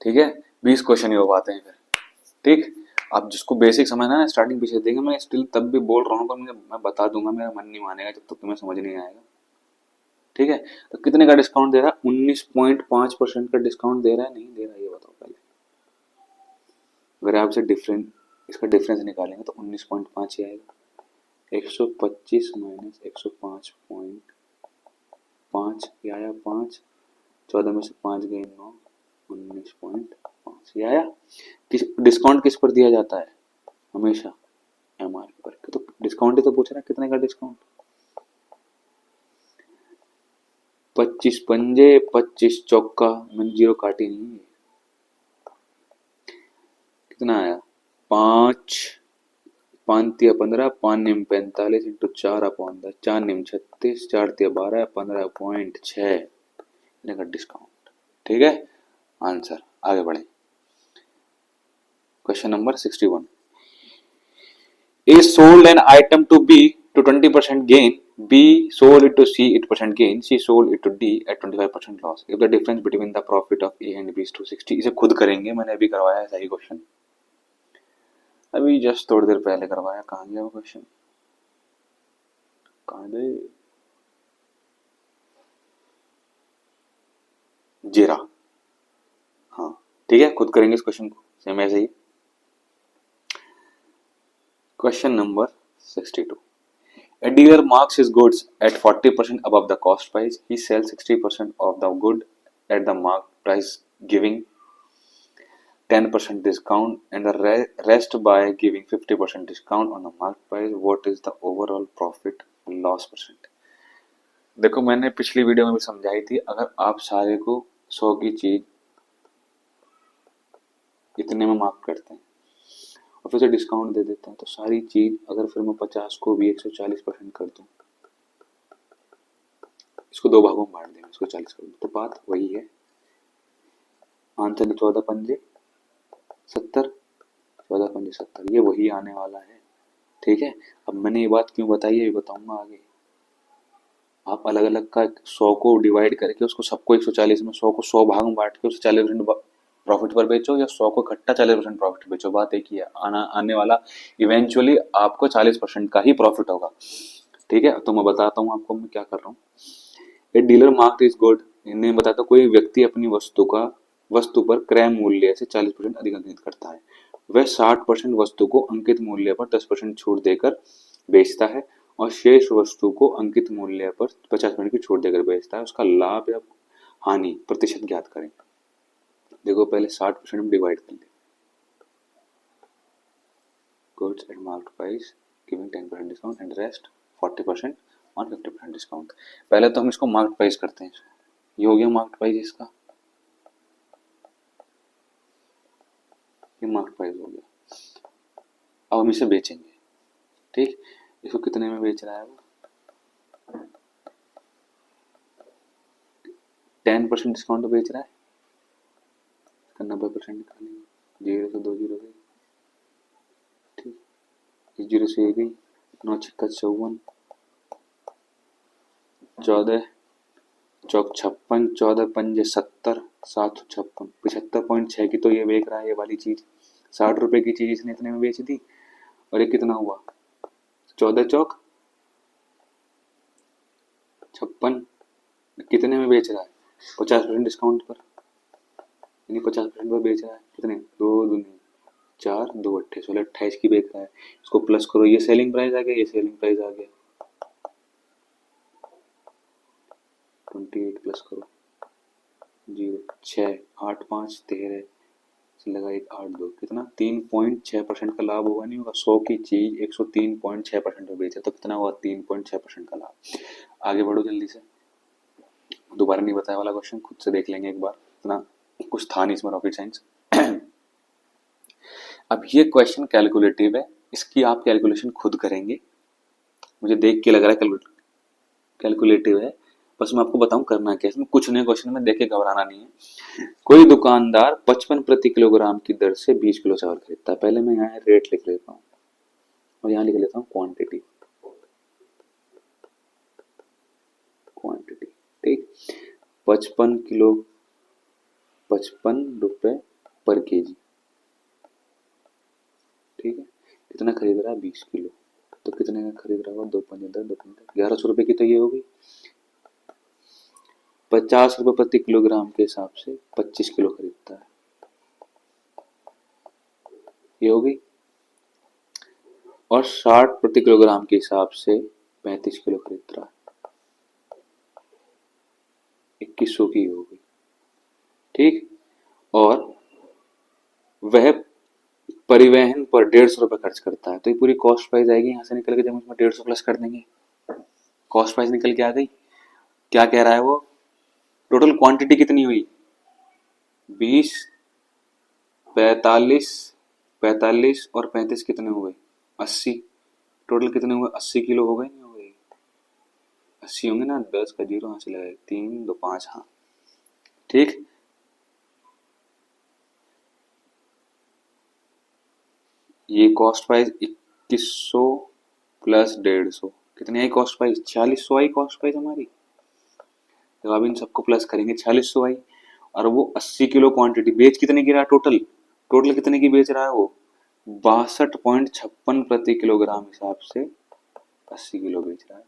ठीक है? 20 क्वेश्चन ही हो पाते हैं फिर। ठीक, आप जिसको बेसिक समझना है स्टार्टिंग पीछे देंगे। मैं स्टिल तब भी बोल रहा हूँ, पर मैं बता दूंगा, मेरा मन नहीं मानेगा जब तक तुम्हें समझ नहीं आएगा। ठीक है? तो कितने का डिस्काउंट दे रहा है? 19.5% का डिस्काउंट दे रहा है, नहीं दे रहा, ये बताओ पहले। अगर आपसे इसका डिफरेंस निकालेंगे तो 19.5 ही आएगा। 125 माइनस 105.5, ये आया 5, 14 में से 5 गए 9, 19.5 ये आया। डिस्काउंट किस पर दिया जाता है? हमेशा एमआरपी पर। तो डिस्काउंट ही तो पूछ रहा है, कितने का डिस्काउंट? 25 पंजे 25 चौका, मैंने जीरो काटी नहीं, कितना आया? 5 5 15, 5 निम 45 इंटू 4/10, 4 निम 36, 4 12, 15.6 का डिस्काउंट। ठीक है? आंसर। आगे बढ़े, question number 61। A sold an item to B to 20% gain, B sold it to C at 8% gain, C sold it to D at 25% loss. If the difference between the profit of A and B is 260, इसे खुद करेंगे, मैंने अभी करवाया है सही question, अभी just थोड़ी देर पहले करवाया। कहाँ गया वो क्वेश्चन? कहाँ गए? जीरा। हाँ ठीक है, खुद करेंगे इस क्वेश्चन को, सेम ऐसे ही। Question number 62। A dealer marks his goods at 40% above the cost price. He sells 60% of the good at the marked price, giving 10% discount and the rest by giving 50% discount on the marked price. What is the overall profit loss percent? देखो, मैंने पिछली video में भी समझाई थी, अगर आप सारे को 100 की चीज इतने में मार्क करते हैं और फिर से डिस्काउंट दे देते हैं, तो सारी चीज अगर फिर मैं 50 को भी 140% कर दूं, इसको 2 भागों में बांट दें, इसको 40 कर दूं, तो बात वही है। आंसर 14 पंजे 70, 14 पंजे 70, ये वही आने वाला है। ठीक है? अब मैंने ये बात क्यों बताई है, ये बताऊंगा आगे। आप अलग अलग का 100 को डिवाइड करके उसको सबको 140 में, 100 को 100 भाग में बांट के उसे 40% प्रॉफिट पर बेचो, या 100 को इकट्ठा 40% प्रॉफिट बेचो, बात एक ही है। आने वाला इवेंचुअली आपको 40% का ही प्रॉफिट होगा। ठीक है? तो मैं बताता हूँ आपको मैं क्या कर रहा हूँ। A dealer marked his good इन्हें बताता कोई व्यक्ति अपनी वस्तु पर क्रय मूल्य से 40% अधिक अंकित करता है। वह 60% वस्तु को अंकित मूल्य पर 10% छूट देकर बेचता है और शेष वस्तु को अंकित मूल्य पर 50% की छूट देकर बेचता है। उसका लाभ या हानि प्रतिशत ज्ञात करें। देखो पहले 60% में डिवाइड कर ले। Goods at marked price giving 10% discount and rest 40% और 50% डिस्काउंट। पहले तो हम इसको मार्क्ड प्राइस करते हैं। ये हो गया मार्क्ड प्राइस इसका, ये मार्क्ड प्राइस हो गया। अब हम इसे बेचेंगे। ठीक, इसको कितने में बेच रहा है वो? 10% डिस्काउंट बेच रहा है, 90% निकालेंगे। 0 से 2 जीरो गई, ठीक, 0 से 1 गई, 9 छक्का 54, 14 चौक 56, 14 पंजे 70, 756, 75.6 की तो ये बेच रहा है ये वाली चीज। 60 रुपए की चीज इसने इतने में बेच दी। और ये कितना हुआ? 14 चौक 56 कितने में बेच रहा है? 50% डिस्काउंट पर, यानी 50% पर बेच रहा है। कितने? 2 दूनी 4, 2 अट्ठे 16, 28 की बेच रहा है। इसको प्लस करो, ये सेलिंग प्राइस आ गया, ये सेलिंग प्राइस आ गया। 28 प्लस करो 0, 6, 8, 5, 13 लगा 1, 8, 2, कितना? 3.6% का लाभ होगा। नहीं होगा? 100 की चीज 103.6% में बेचे तो कितना हुआ? 3.6% का लाभ। आगे बढ़ो जल्दी से, दोबारा नहीं बताया वाला क्वेश्चन खुद से देख लेंगे एक बार, इतना कुछ था नहीं इसमें रॉकेट साइंस। अब ये क्वेश्चन कैलकुलेटिव है, इसकी आप कैलकुलेशन खुद करेंगे। मुझे देख के लग रहा है कैलकुलेटिव है, बस मैं आपको बताऊं करना क्या है। इसमें कुछ नए क्वेश्चन में देख के घबराना नहीं है। कोई दुकानदार 55 प्रति किलोग्राम की दर से 20 किलो चावल खरीदता है। पहले मैं यहाँ रेट लिख लेता हूँ और यहाँ लिख लेता हूँ क्वांटिटी। ठीक, 55 रुपए पर केजी। ठीक है, कितना खरीद रहा है? 20 किलो। तो कितने का खरीद रहा होगा? 2 पंजे 10, 2 पंजे 1100 रुपए की तो ये हो गई। 50 रुपए प्रति किलोग्राम के हिसाब से 25 किलो खरीदता है, ये हो गई। और 60 प्रति किलोग्राम के हिसाब से 35 किलो खरीद रहा है, 2100 की हो गई। ठीक, और वह परिवहन पर 150 रुपए खर्च करता है। तो ये पूरी कॉस्ट प्राइस आएगी यहाँ से निकल के, जब उसमें 150 प्लस कर देंगे कॉस्ट प्राइस निकल के आ गई। क्या कह रहा है वो? टोटल क्वांटिटी कितनी हुई? 20, 45 और 35 कितने हुए? 80। टोटल कितने हुए? 80 किलो हो गए, नहीं हो गए? 80 होंगे ना, 10 का 0 यहाँ से लगाए, 3, 2, 5, हाँ ठीक। ये कॉस्ट प्राइस 2100 प्लस 150, कितनी आई कॉस्ट प्राइस? 4600 आई कॉस्ट प्राइस हमारी। जब आप इन सबको प्लस करेंगे 4600 आई। और वो 80 किलो क्वांटिटी बेच कितने की रहा? टोटल कितने की बेच रहा है वो? 62.56 प्रति किलोग्राम हिसाब से 80 किलो बेच रहा है।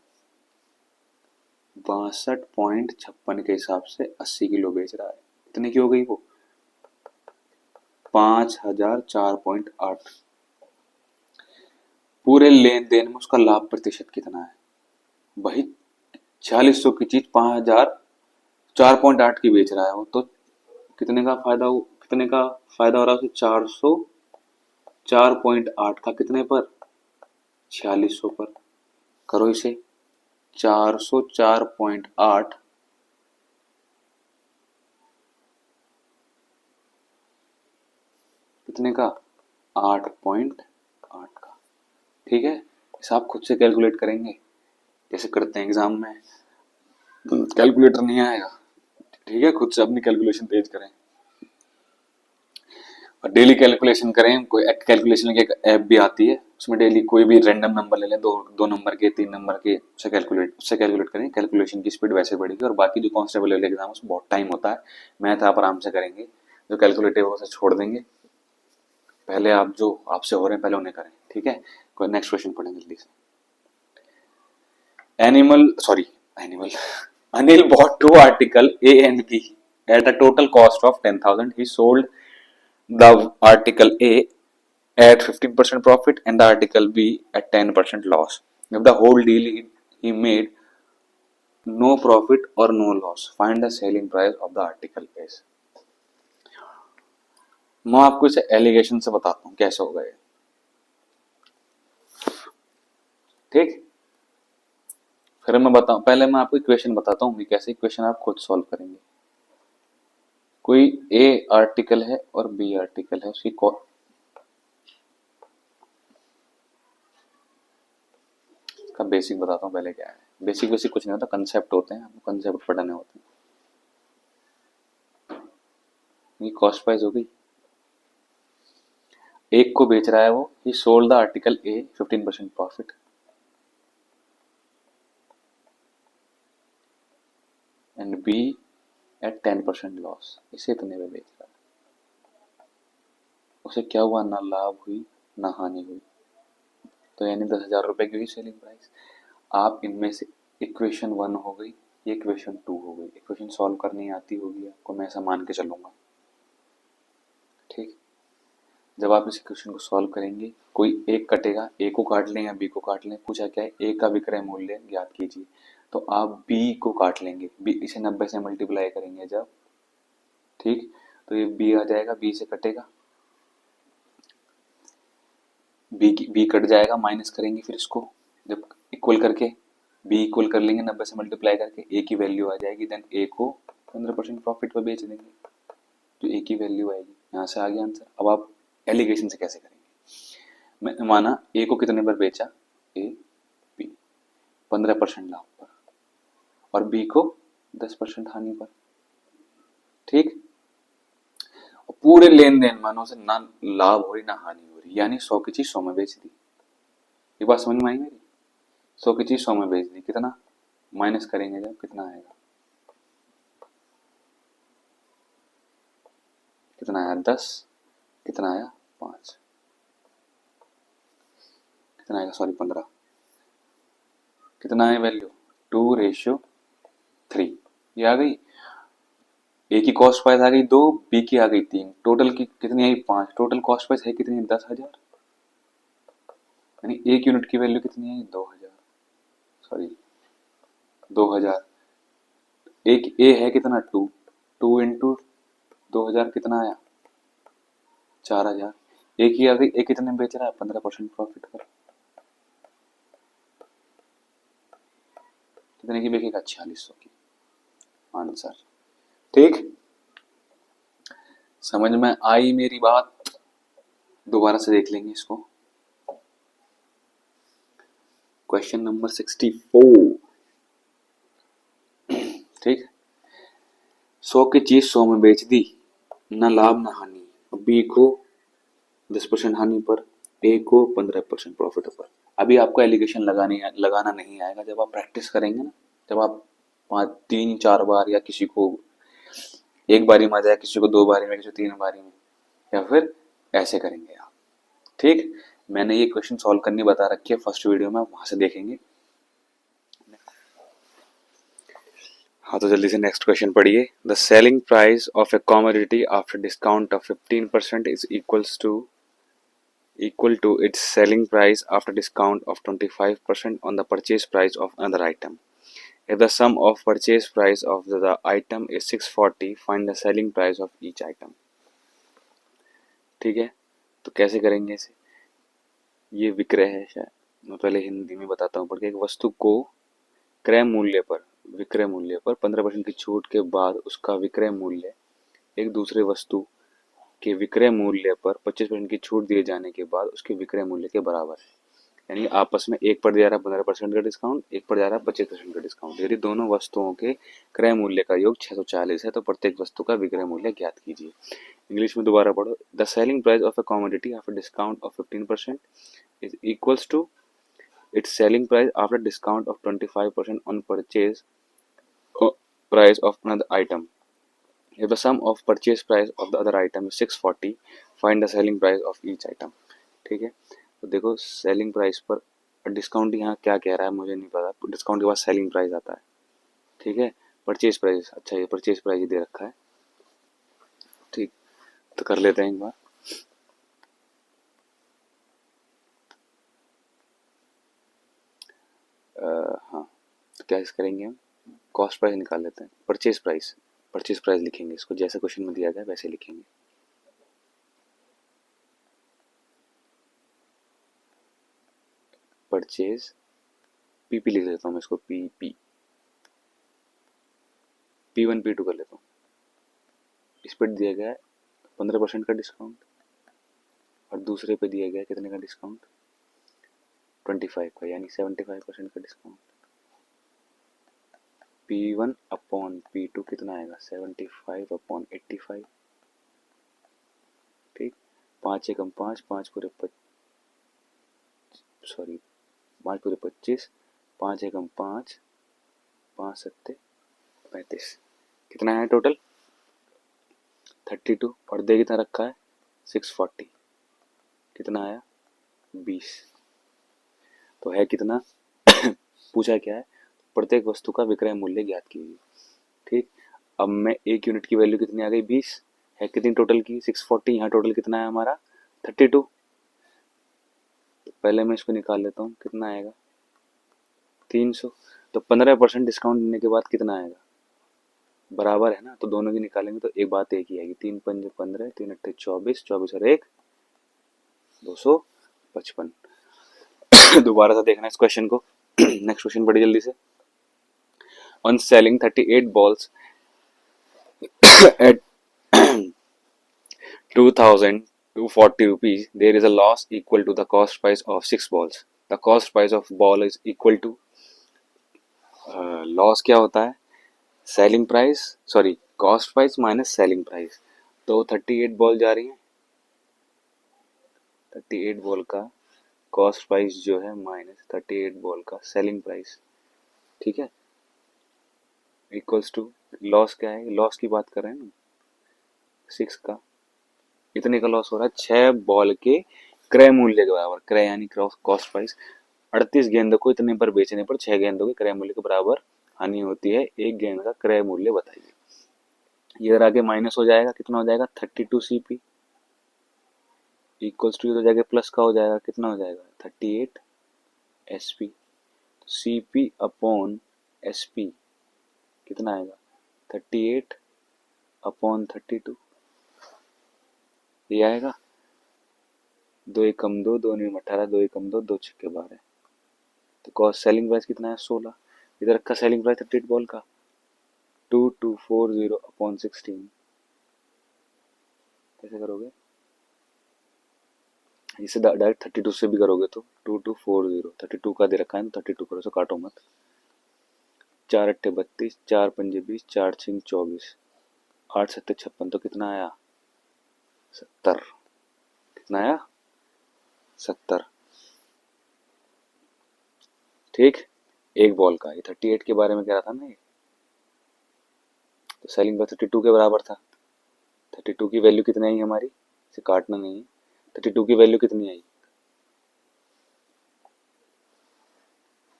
62.56 के हिसाब से 80 किलो बेच रहा है। कितने की हो गई वो? 5004.8। पूरे लेन देन में उसका लाभ प्रतिशत कितना है? भाई 4600 की चीज 5004.8 की बेच रहा है वो, तो कितने का फायदा हो रहा है उसे? 404.8 का कितने पर? 4600 पर। करो इसे, 404.8 कितने का? 8.8 का। ठीक है, इसे आप खुद से कैलकुलेट करेंगे जैसे करते हैं एग्जाम में। कैलकुलेटर नहीं आएगा, ठीक है, खुद से अपनी कैलकुलेशन तेज करें और डेली कैलकुलेशन करें। कोई कैलकुलेशन की एक ऐप भी आती है, उसमें डेली कोई भी रैंडम नंबर ले लें, दो नंबर के, 3 नंबर के, उससे कैलकुलेट करें। कैलकुलेशन की स्पीड वैसे बढ़ेगी। और बाकी जो कांस्टेबल लेवल एग्जाम उसमें बहुत टाइम होता है, मैथ आप आराम से करेंगे। जो कैलकुलेटिव उसे छोड़ देंगे, पहले आप जो आपसे हो रहे हैं पहले उन्हें करें। ठीक है, कोई नेक्स्ट क्वेश्चन पढ़ें जल्दी से। Animal Anil bought two article A and B at a total cost of 10,000. He sold the article A at 15% profit and the article B at 10% loss. If the whole deal he made no profit or no loss, find the selling price of the article A. मैं आपको इसे allegation से बताता हूँ कैसे होगा ये, ठीक। फिर मैं बताऊं, पहले मैं आपको इक्वेशन बताता हूँ कैसे इक्वेशन आप खुद सॉल्व करेंगे। कोई ए आर्टिकल है और बी आर्टिकल है, उसकी का बेसिक बताता हूँ पहले क्या है। बेसिक बेसिक कुछ नहीं होता, कंसेप्ट होते हैं, आपको कंसेप्ट पढ़ने होते हैं। ये कॉस्ट प्राइस हो गई, एक को बेच रहा है वो, he sold the article A 15% profit and B at 10% loss, इसे इतने में बेच रहा है। उसे क्या हुआ, ना लाभ हुई ना हानि हुई, तो यानी 10,000 रुपए की हुई सेलिंग प्राइस। आप इनमें से इक्वेशन 1 हो गई, ये इक्वेशन 2 हो गई। इक्वेशन सॉल्व करनी आती होगी आपको, मैं ऐसा मान के चलूंगा, ठीक। जब आप इस इक्वेशन को सॉल्व करेंगे, कोई एक कटेगा, ए को काट लें या बी को काट लें। पूछा क्या है, ए का विक्रय मूल्य ज्ञात कीजिए, तो आप बी को काट लेंगे, बी इसे 90 से मल्टीप्लाई करेंगे जब, ठीक, तो ये बी आ जाएगा, बी से कटेगा, बी कट जाएगा, माइनस करेंगे फिर इसको, जब इक्वल करके बी इक्वल कर लेंगे 90 से मल्टीप्लाई करके, ए की वैल्यू आ जाएगी, देन ए को 15% प्रॉफिट पर बेच देंगे, तो ए की वैल्यू आएगी। यहाँ से आ गया आंसर। अब आप एलिगेशन से कैसे करेंगे, मैं माना ए को कितने पर बेचा, ए बी 15% लाभ पर और बी को 10% हानि पर, ठीक। और पूरे लेन देन मानो से ना लाभ हो रही ना हानि हो रही, यानी 100 की चीज 100 में बेच दी। ये बात समझ में आई मेरी, 100 की चीज 100 में बेच दी, कितना माइनस करेंगे जब, कितना आएगा, कितना आया 10, कितना आया 5, कितना आएगा, सॉरी 15, कितना है वैल्यू 2:3, ये आ गई। ए की कॉस्ट प्राइस आ गई 2, बी की आ गई 3, टोटल की कितनी आई 5, टोटल कॉस्ट प्राइस है कितनी 10,000, यानी एक यूनिट की वैल्यू कितनी आई 2,000, सॉरी 2,000। एक ए है कितना 2, 2 इंटू 2,000 कितना आया 4,000। एक ही आ गई, एक कितने में बेच रहा है 15% प्रॉफिट पर, कितने की बेचेगा 4600 की, आंसर, ठीक। समझ में आई मेरी बात, दोबारा से देख लेंगे इसको। क्वेश्चन नंबर 64, ठीक। 100 की चीज 100 में बेच दी, ना लाभ ना हानि, बी को 10% हानि पर, ए को 15% प्रॉफिट पर। अभी आपको एलिगेशन लगाना नहीं आएगा, जब आप प्रैक्टिस करेंगे ना, जब आप 3-4 बार या किसी को एक बारी में आ जाए, किसी को 2 बारी में, किसी को 3 बारी में, या फिर ऐसे करेंगे आप, ठीक। मैंने ये क्वेश्चन सॉल्व करनी बता रखी है फर्स्ट वीडियो में, आप वहां से देखेंगे। हाँ तो जल्दी से नेक्स्ट क्वेश्चन पढ़िए। The selling price of A commodity after discount of 15% is equal to its selling price after discount of 25% on the purchase price of another item. If the sum of purchase price of the item is 640, find the selling price of each item. ठीक है, तो कैसे करेंगे इसे, ये विक्रय है, शायद मैं पहले हिंदी में बताता हूँ पढ़ के। एक वस्तु को क्रय मूल्य पर, विक्रय मूल्य पर 15% की छूट के बाद उसका विक्रय मूल्य एक दूसरे वस्तु के विक्रय मूल्य पर 25% की छूट दिए जाने के बाद उसके विक्रय मूल्य के बराबर है। यानी आपस में एक पर दिया रहा 15% का डिस्काउंट, एक पर दिया रहा 25% का डिस्काउंट। यदि दोनों वस्तुओं के क्रय मूल्य का योग 640 है तो प्रत्येक वस्तु का विक्रय मूल्य ज्ञात कीजिए। इंग्लिश में दोबारा पढ़ो। The selling price of a commodity after discount of 15% is equals to its selling price after discount of 25% on purchase price of another item. If the sum of purchase price of the other item is 640, find the selling price of each item. ठीक है, तो देखो selling price पर discount यहाँ क्या कह रहा है मुझे नहीं पता, डिस्काउंट के बाद सेलिंग प्राइस आता है, ठीक है। परचेज प्राइस, अच्छा ये परचेज प्राइस ही दे रखा है, ठीक। तो कर लेते हैं एक बार। हाँ, तो क्या करेंगे हम, कॉस्ट प्राइस निकाल लेते हैं, परचेज प्राइस, परचेज प्राइस लिखेंगे इसको, जैसे क्वेश्चन में दिया गया वैसे लिखेंगे। परचेज, पीपी लिख लेता हूँ मैं इसको, पीपी, P1 P2 कर लेता हूँ। इस पर दिया गया है 15% का डिस्काउंट, और दूसरे पे दिया गया है कितने का डिस्काउंट, 25 का, यानी 75% का डिस्काउंट। P1 अपॉन P2 कितना आएगा, 75 अपॉन 85, ठीक। 5 एकम 5, 5 पूरे 25, 5 एकम 5, 5 सत्ते 35, कितना है टोटल 32, और दे कितना रखा है 640, कितना आया 20। तो है कितना पूछा क्या है, प्रत्येक वस्तु का विक्रय मूल्य ज्ञात कीजिए, ठीक। अब मैं एक यूनिट की वैल्यू कितनी आ गई 20, है कितनी टोटल की 640, यहाँ टोटल कितना है हमारा 32। तो पहले मैं इसको निकाल लेता हूँ, कितना आएगा 300। तो 15% डिस्काउंट देने के बाद कितना आएगा, बराबर है ना, तो दोनों की निकालेंगे तो एक बात एक ही आएगी, 3 पंजे 15, 3 अट्ठे 24, 24 और 1 255। दोबारा से देखना इस क्वेश्चन को। नेक्स्ट क्वेश्चन बड़ी जल्दी से। On selling 38 balls at 2,240 rupees, there is a loss equal to the cost price of 6 balls. The cost price of ball is equal to, loss क्या होता है, selling price, sorry cost price minus selling price. तो 38 ball जा रही हैं, 38 ball का cost price जो है माइनस 38 बॉल का सेलिंग प्राइस, ठीक है, इक्वल्स टू लॉस क्या है, लॉस की बात कर रहे हैं ना, 6 का, इतने का लॉस हो रहा है 6 बॉल के क्रय मूल्य के बराबर, क्रय यानी कॉस्ट प्राइस। 38 गेंदों को इतने पर बेचने पर 6 गेंदों के क्रय मूल्य के बराबर हानि होती है, एक गेंद का क्रय मूल्य बताइए। इधर आगे माइनस हो जाएगा, कितना हो जाएगा 32 CP इक्वल्स टू, इधर जाके प्लस का हो जाएगा, कितना हो जाएगा 38 SP, CP अपॉन SP कितना आएगा 38 अपॉन 32, ये आएगा, 2 एकम 2, 2 न्यूम 18, 2 एकम 2, 2 छक्के 12। तो कॉस्ट सेलिंग प्राइस कितना है 16, इधर रखा सेलिंग प्राइस 38 बॉल का 2240 अपॉन 16, कैसे करोगे, इसे डायरेक्ट 32 से भी करोगे तो 2240, 32 का दे रखा है, 32 करो, सो काटो मत, 4 अट्ठे 32, 4 पंजे 20, 4 छिंग 24, 8 सत्ते 56, तो कितना आया 70, कितना आया 70, ठीक। एक बॉल का, ये 38 के बारे में कह रहा था ना ये, तो सेलिंग प्राइस 32 के बराबर था। 32 की वैल्यू कितनी आई हमारी, इसे काटना नहीं है, 32 की वैल्यू कितनी आई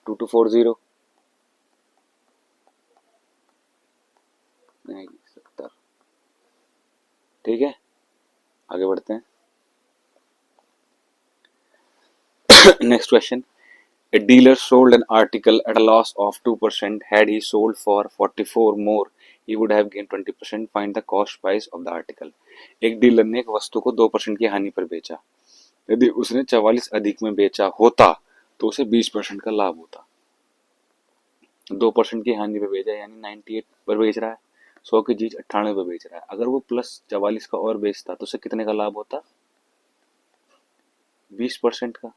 2240 आएगी 70, ठीक है। आगे बढ़ते हैं। Next question, a dealer sold an article at a loss of 2%. Had he sold for 44 more, he would have gained 20%. Find the cost price of the article. एक डीलर ने एक वस्तु को 2% की हानि पर बेचा, यदि उसने 44 अधिक में बेचा होता तो उसे 20% का लाभ होता। 2% की हानि पर बेचा यानी 98 पर बेच रहा है, 100 की चीज 98 पर बेच रहा है, अगर वो प्लस 44 का और बेचता तो उसे कितने का लाभ होता 20% का,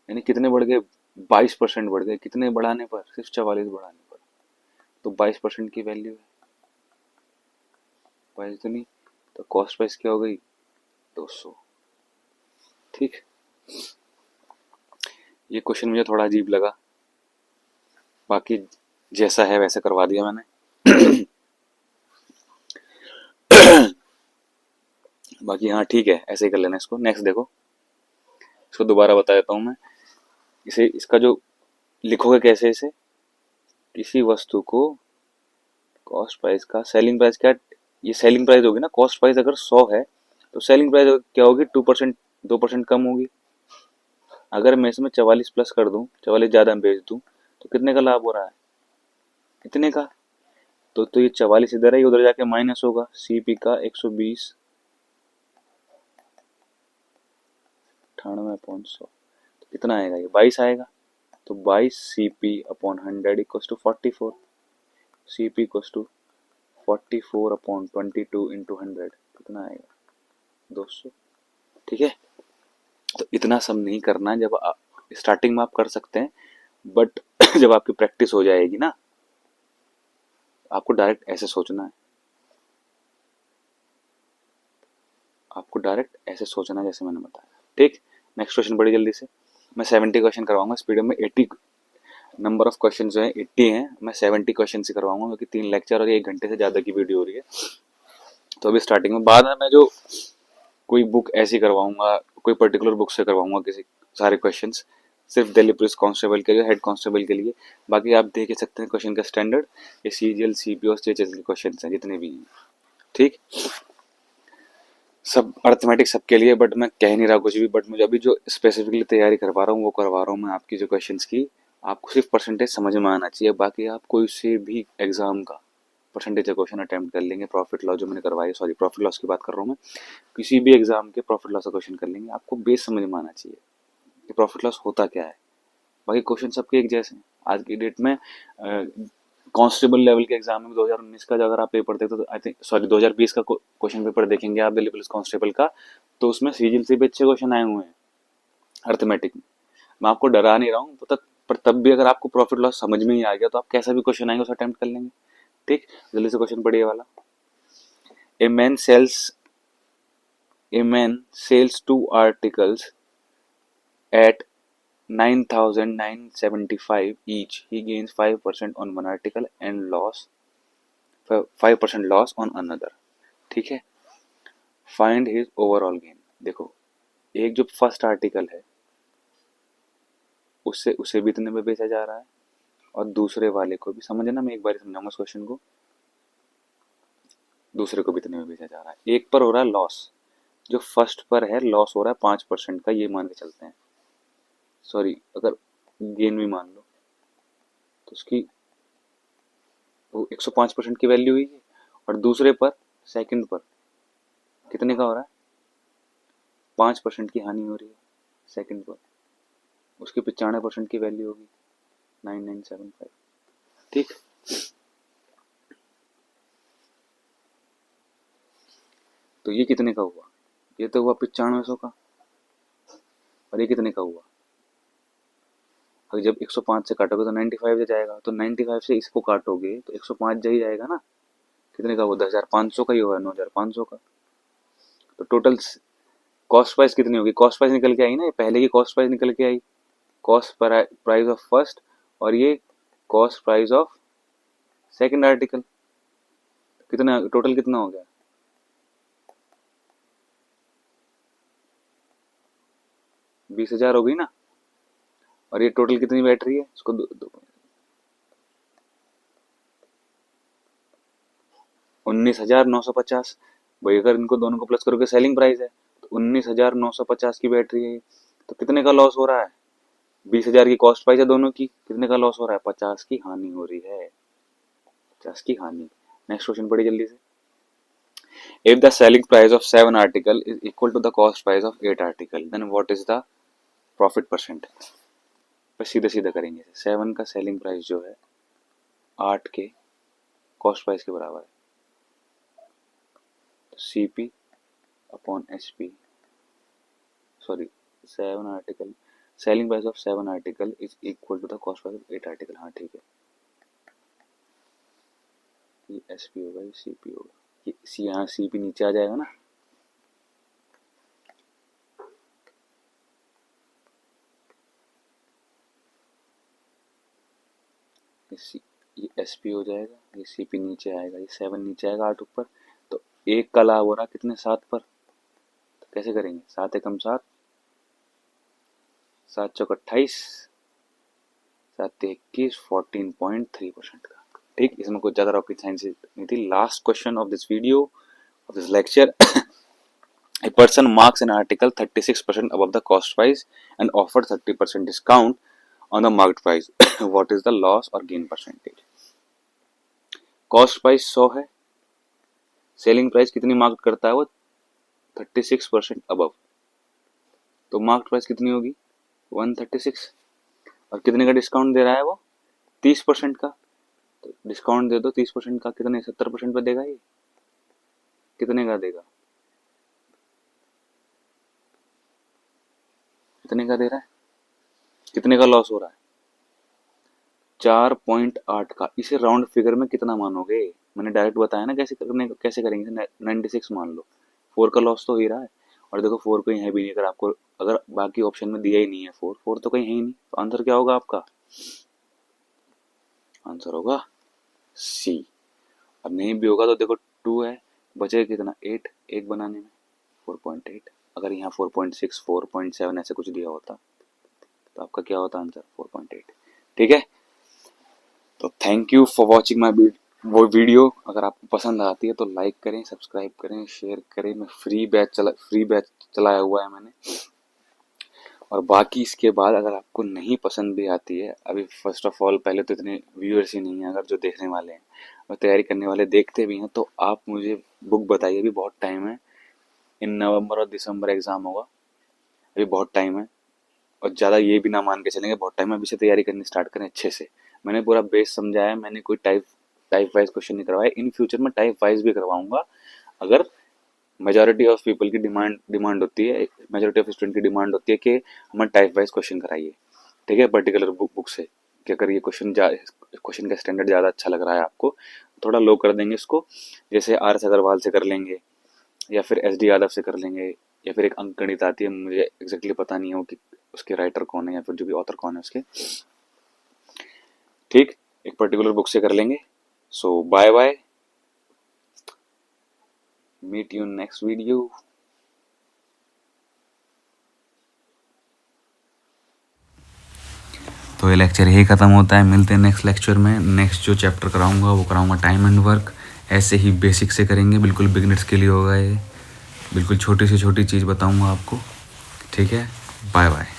यानी कितने बढ़ गए 22% बढ़ गए, कितने बढ़ाने पर, सिर्फ 44 बढ़ाने पर, तो 22% की वैल्यू है 22 तो नहीं, तो कॉस्ट प्राइस क्या हो गई 200, ठीक। ये क्वेश्चन मुझे थोड़ा अजीब लगा, बाकी जैसा है वैसे करवा दिया मैंने। बाकी हाँ ठीक है, ऐसे ही कर लेना इसको। नेक्स्ट देखो, इसको दोबारा बता देता हूँ मैं, इसे इसका जो लिखोगे कैसे, इसे किसी वस्तु को कॉस्ट प्राइस का सेलिंग प्राइस क्या, ये सेलिंग प्राइस होगी ना, कॉस्ट प्राइस अगर 100 है तो सेलिंग प्राइस क्या होगी 2%, 2% कम होगी। अगर मैं इसमें 44 प्लस कर दूं, 44 ज़्यादा बेच दूं, तो कितने का लाभ हो रहा है, इतने का। तो ये 44 इधर है, ये उधर जाके माइनस होगा, सीपी का 120 98/100, तो कितना आएगा, ये 22 आएगा। तो 22 CP upon 100 equals to 44, CP equals to 44 upon 22 into 100, कितना आएगा 200। ठीक है, तो इतना सब नहीं करना है, जब आप स्टार्टिंग में आप कर सकते हैं, बट जब आपकी प्रैक्टिस हो जाएगी ना, आपको डायरेक्ट ऐसे सोचना है, आपको डायरेक्ट ऐसे सोचना है जैसे मैंने बताया। ठीक, नेक्स्ट क्वेश्चन बड़ी जल्दी से। मैं 70 क्वेश्चन करवाऊंगा इस वीडियो में, 80 नंबर ऑफ क्वेश्चन जो है 80 हैं, मैं 70 क्वेश्चन से करवाऊंगा, क्योंकि 3 लेक्चर और 1 घंटे से ज़्यादा की वीडियो हो रही है। तो अभी स्टार्टिंग में, बाद में मैं जो कोई बुक ऐसी करवाऊंगा, कोई पर्टिकुलर बुक से करवाऊंगा किसी सारे क्वेश्चंस, सिर्फ दिल्ली पुलिस कांस्टेबल के लिए, हेड कांस्टेबल के लिए। बाकी आप देख ही सकते हैं क्वेश्चन का स्टैंडर्ड, ये सीजीएल सीपी और स्टेचेस के क्वेश्चन हैं जितने भी हैं। ठीक, सब अर्थमेटिक सबके लिए, बट मैं कह नहीं रहा कुछ भी, बट मुझे अभी जो स्पेसिफिकली तैयारी करवा रहा हूँ वो करवा रहा हूँ मैं आपकी जो क्वेश्चंस की, आपको सिर्फ परसेंटेज समझ में आना चाहिए। बाकी आप कोई से भी एग्जाम का परसेंटेज क्वेश्चन अटेम्प्ट कर लेंगे, प्रॉफिट लॉस जो मैंने करवाई, सॉरी प्रॉफिट लॉस की बात कर रहा हूँ मैं, किसी भी एग्जाम के प्रॉफिट लॉस का क्वेश्चन कर लेंगे, आपको बेस समझ में आना चाहिए कि प्रॉफिट लॉस होता क्या है। बाकी क्वेश्चन सबके एक जैसे हैं आज की डेट में। कांस्टेबल लेवल के एग्जाम में 2019 का अगर आप पेपर देखते तो आई थिंक, सॉरी 2020 का क्वेश्चन पेपर देखेंगे आप दिल्ली पुलिस कांस्टेबल का, तो उसमें सीजीएल से भी अच्छे क्वेश्चन आए हुए हैं अर्थमेटिक में। मैं आपको डरा नहीं रहा हूँ, तो तक पर तब भी अगर आपको प्रॉफिट लॉस समझ में ही आ गया तो आप कैसा भी क्वेश्चन आएंगे उसे अटेम्प्ट कर लेंगे। ठीक, जल्दी से क्वेश्चन पढ़िए वाला। A man sells a man sells 2 articles at 9,975 each. He gains 5% on one article and loss 5% loss on another. ठीक है, फाइंड हिज ओवरऑल गेन। देखो, एक जो फर्स्ट आर्टिकल है उससे उसे भी इतने में बेचा जा रहा है, और दूसरे वाले को भी, समझना, मैं एक बार समझाऊंगा इस क्वेश्चन को, दूसरे को भी इतने में बेचा जा रहा है। एक पर हो रहा है लॉस, जो फर्स्ट पर है लॉस हो रहा है 5% का, ये मान के चलते हैं, सॉरी अगर गेन भी मान लो तो उसकी वो 105% की वैल्यू हुई है, और दूसरे पर सेकंड पर कितने का हो रहा है, 5% की हानि हो रही है सेकंड पर, उसकी 95% की वैल्यू होगी 9975। ठीक, तो ये कितने का हुआ, ये तो हुआ 9500 का, और ये कितने का हुआ, अगर जब 105 से काटोगे तो 95 जा जाएगा, तो 95 से इसको काटोगे तो 105 जा ही जाएगा ना, कितने का हुआ 10,500 का ही होगा, 9,500 का। तो टोटल कॉस्ट प्राइस कितनी होगी, कॉस्ट प्राइस निकल के आई ना, ये पहले की कॉस्ट प्राइस निकल के आई, कॉस्ट प्राइस ऑफ फर्स्ट, और ये cost price of second article, कितना टोटल कितना हो गया, 20,000 हो गई ना। और ये टोटल कितनी बैठ रही है, इसको 19,950। भाई अगर इनको दोनों को प्लस करोगे सेलिंग प्राइस है, तो 19,950 की बैठ रही है, तो कितने का लॉस हो रहा है, 20,000 की कॉस्ट प्राइस है दोनों की, कितने का लॉस हो रहा है, 50 की हानि हो रही है, 50 की हानि। नेक्स्ट क्वेश्चन पढ़िए जल्दी से। If the selling price of 7 article is equal to the cost price of 8 article, then what is the profit percent? बस सीधे सीधे करेंगे, 7 का सेलिंग प्राइस जो है 8 के कॉस्ट प्राइस के बराबर है, तो CP upon SP, sorry 7 article, selling price of 7 article is equal to the cost price of 8 article. हाँ ठीक है, ये SP होगा, ये CP होगा, ये यहाँ CP नीचे आ जाएगा ना, ये SP हो जाएगा, ये CP नीचे आएगा, ये 7 नीचे आएगा, 8 ऊपर, तो एक का लाभ हो रहा कितने, 7 पर, तो कैसे करेंगे, 7 एकम 7, 7 चौक 28, 721 14.3% का। ठीक, इसमें कुछ ज़्यादा रॉकेट साइंस नहीं थी। Last question of this video of this lecture. A person marks an article 36% above the cost price and offered 30% discount on the market price. What is the loss or gain percentage? Cost price 100 है, selling price कितनी mark करता है वो 36% above, तो market price कितनी होगी 136, और कितने का डिस्काउंट दे रहा है वो 30% का। तो डिस्काउंट दे दो 30% का, कितने 70% पे देगा ये, कितने का देगा, कितने का दे रहा है, कितने का लॉस हो रहा है 4.8 का। इसे राउंड फिगर में कितना मानोगे, मैंने डायरेक्ट बताया ना कैसे करेंगे। 96 मान लो, 4 का लॉस तो हो ही रहा है, और देखो 4 कहीं है भी नहीं। अगर आपको अगर बाकी ऑप्शन में दिया ही नहीं है 4 तो कहीं है ही नहीं, तो आंसर क्या होगा आपका, आंसर होगा सी। अब नहीं भी होगा तो देखो 2 है, बचेगा कितना 8, 1 बनाने में 4.8। अगर यहाँ 4.6 4.7 ऐसे कुछ दिया होता तो आपका क्या होता आंसर 4.8। ठीक है, तो thank you for watching my video. अगर आपको पसंद आती है तो लाइक करें, सब्सक्राइब करें, शेयर करें। मैं फ्री बैच चलाया हुआ है मैंने। और बाकी इसके बाद अगर आपको नहीं पसंद भी आती है, अभी फर्स्ट ऑफ ऑल पहले तो इतने व्यूअर्स ही नहीं है अगर जो देखने वाले हैं और तैयारी करने वाले देखते भी हैं, तो आप मुझे बुक बताइए। अभी बहुत टाइम है, इन नवंबर और दिसंबर एग्जाम होगा, अभी बहुत टाइम है। और ज़्यादा ये भी ना मान के चलेंगे बहुत टाइम है, अभी से तैयारी करनी स्टार्ट करें अच्छे से। मैंने पूरा बेस समझाया, मैंने कोई टाइप वाइज क्वेश्चन नहीं करवाया। इन फ्यूचर में टाइप वाइज भी करवाऊंगा अगर मेजॉरिटी ऑफ पीपल की डिमांड होती है, मेजॉरिटी ऑफ स्टूडेंट की डिमांड होती है कि हमें टाइप वाइज क्वेश्चन कराइए। ठीक है, पर्टिकुलर बुक से कि अगर ये क्वेश्चन का स्टैंडर्ड ज़्यादा अच्छा लग रहा है आपको, थोड़ा लो कर देंगे इसको। जैसे RS अग्रवाल से कर लेंगे, या फिर SD यादव से कर लेंगे, या फिर एक अंकगणित आती है, मुझे एग्जैक्टली पता नहीं हो कि उसके राइटर कौन है या फिर जो भी ऑथर कौन है उसके। ठीक, एक पर्टिकुलर बुक से कर लेंगे। So bye bye, meet you next video. तो ये लेक्चर यही ख़त्म होता है, मिलते हैं नेक्स्ट लेक्चर में। नेक्स्ट जो चैप्टर कराऊंगा वो कराऊंगा टाइम एंड वर्क। ऐसे ही बेसिक से करेंगे, बिल्कुल बिगिनर्स के लिए होगा ये, बिल्कुल छोटी से छोटी चीज़ बताऊंगा आपको। ठीक है, बाय बाय।